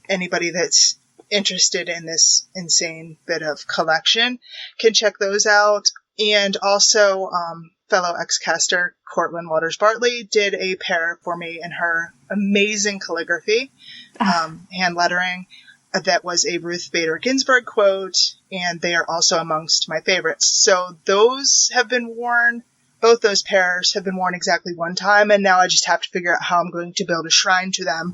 anybody that's interested in this insane bit of collection can check those out. And also, fellow X-caster Cortlan Bartley did a pair for me in her amazing calligraphy, hand lettering, that was a Ruth Bader Ginsburg quote, and they are also amongst my favorites. So those have been worn, both those pairs have been worn exactly one time, and now I just have to figure out how I'm going to build a shrine to them,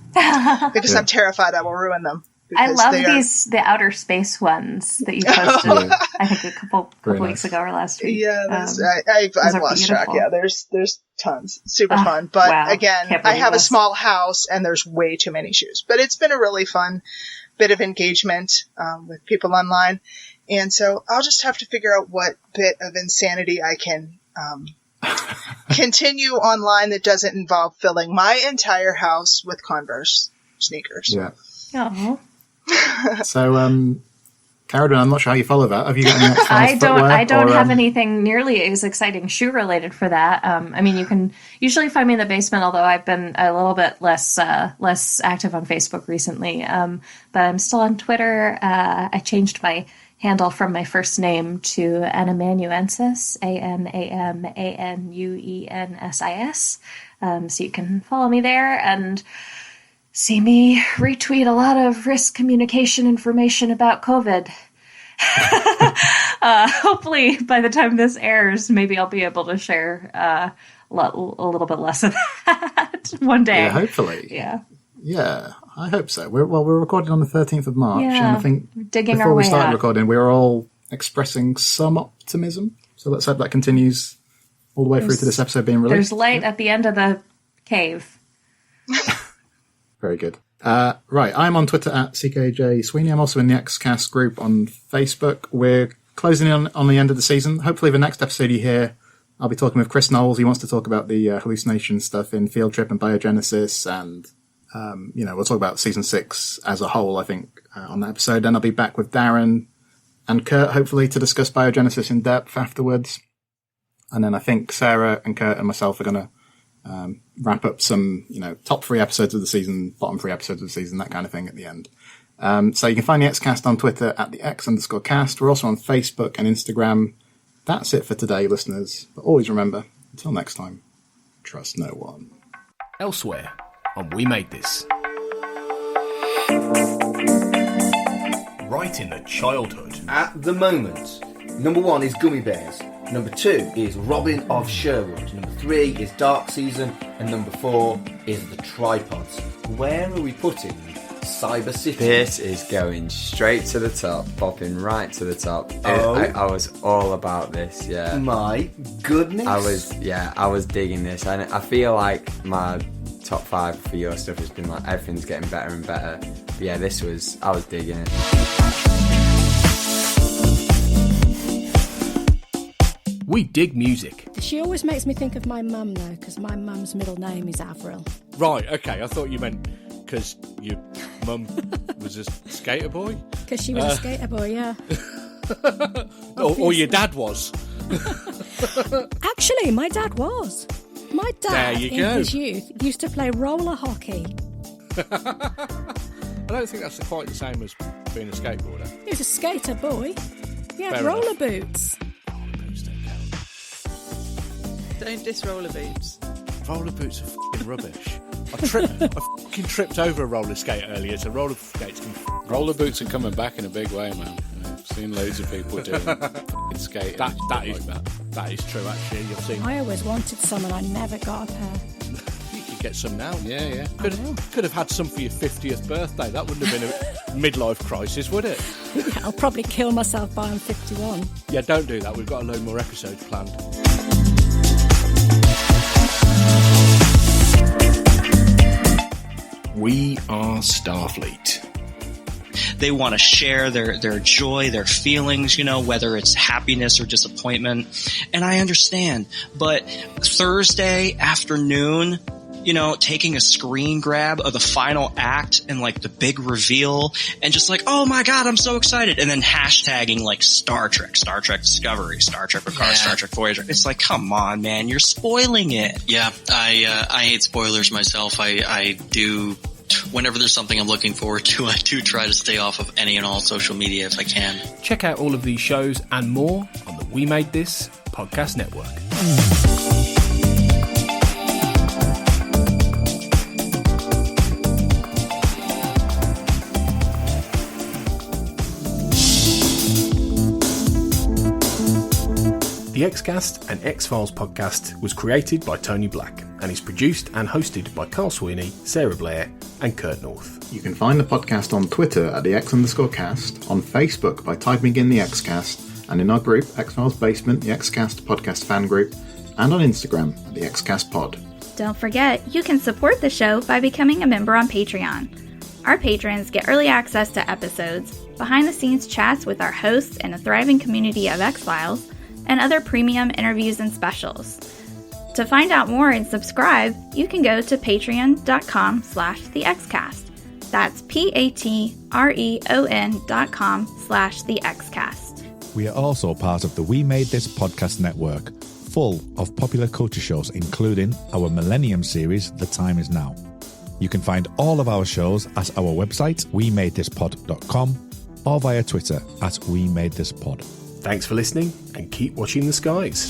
because I'm terrified I will ruin them. I love the outer space ones that you posted. I think a couple weeks ago or last week. Yeah, I've lost track. Yeah, there's tons. Super fun. But again, I have a small house and there's way too many shoes. But it's been a really fun bit of engagement with people online. And so I'll just have to figure out what bit of insanity I can continue online that doesn't involve filling my entire house with Converse sneakers. Yeah. Oh. So, Caredwen, I'm not sure how you follow that. Have you got any I don't have anything nearly as exciting shoe related for that. I mean, you can usually find me in the basement, although I've been a little bit less active on Facebook recently. But I'm still on Twitter. I changed my handle from my first name to Anamanuensis, ANAMANUENSIS. So you can follow me there and see me retweet a lot of risk communication information about COVID. Hopefully, by the time this airs, maybe I'll be able to share a little bit less of that one day. Yeah, hopefully. Yeah, I hope so. We're recording on the 13th of March, and I think before we started recording, we were all expressing some optimism. So let's hope that continues all the way through to this episode being released. There's light at the end of the cave. Very good. Right, I'm on Twitter at CKJ Sweeney. I'm also in the X-Cast group on Facebook. We're closing in on the end of the season. Hopefully the next episode you hear, I'll be talking with Chris Knowles. He wants to talk about the hallucination stuff in Field Trip and Biogenesis, and we'll talk about season 6 as a whole, I think, on that episode. Then I'll be back with Darren and Kurt, hopefully, to discuss biogenesis in depth afterwards. And then I think Sarah and Kurt and myself are going to wrap up some, top 3 episodes of the season, bottom 3 episodes of the season, that kind of thing at the end. So you can find the Xcast on Twitter at the X_cast. We're also on Facebook and Instagram. That's it for today, listeners. But always remember, until next time, trust no one. Elsewhere on We Made This. Right in the childhood. At the moment, number 1 is Gummy Bears. Number 2 is Robin of Sherwood. Number 3 is Dark Season. And number 4 is The Tripods. Where are we putting Cyber City? This is going straight to the top, popping right to the top. Oh. I was all about this, yeah. My goodness. I was digging this. I feel like my top 5 for your stuff has been like everything's getting better and better. But yeah, I was digging it. We dig music. She always makes me think of my mum, though, because my mum's middle name is Avril. Right, okay, I thought you meant because your mum was a skater boy? Because she was a skater boy, yeah. or your dad was. Actually, my dad was. My dad, in go. his youth, used to play roller hockey. I don't think that's quite the same as being a skateboarder. He was a skater boy. He had Fair roller enough. boots. Roller boots don't count. Don't diss roller boots. Roller boots are f***ing rubbish. I fucking tripped over a roller skate earlier, so roller skates can roller boots are coming back in a big way, man. I've seen loads of people doing skating. That is true, actually. You've seen. I always wanted some and I never got a pair. You could get some now. Yeah. Could have had some for your 50th birthday. That wouldn't have been a midlife crisis, would it? Yeah, I'll probably kill myself by I'm 51. Yeah, don't do that. We've got a load more episodes planned. We are Starfleet. They want to share their joy, their feelings, whether it's happiness or disappointment. And I understand. But Thursday afternoon, taking a screen grab of the final act and like the big reveal and just like, oh my God, I'm so excited. And then hashtagging like Star Trek Discovery, Star Trek Picard, Star Trek Voyager. It's like, come on, man, you're spoiling it. Yeah, I hate spoilers myself. I do. Whenever there's something I'm looking forward to, I do try to stay off of any and all social media if I can. Check out all of these shows and more on the We Made This podcast network. The Xcast and X-Files podcast was created by Tony Black and is produced and hosted by Carl Sweeney, Sarah Blair and Kurt North. You can find the podcast on Twitter at the X_cast, on Facebook by typing in the Xcast, and in our group, X-Files Basement, the Xcast podcast fan group, and on Instagram at the Xcast pod. Don't forget, you can support the show by becoming a member on Patreon. Our patrons get early access to episodes, behind-the-scenes chats with our hosts and a thriving community of X-Files, and other premium interviews and specials. To find out more and subscribe, you can go to patreon.com/thexcast. That's patreon.com/thexcast. We are also part of the We Made This podcast network, full of popular culture shows, including our Millennium series, The Time Is Now. You can find all of our shows at our website, wemadethispod.com, or via Twitter at wemadethispod. Thanks for listening and keep watching the skies.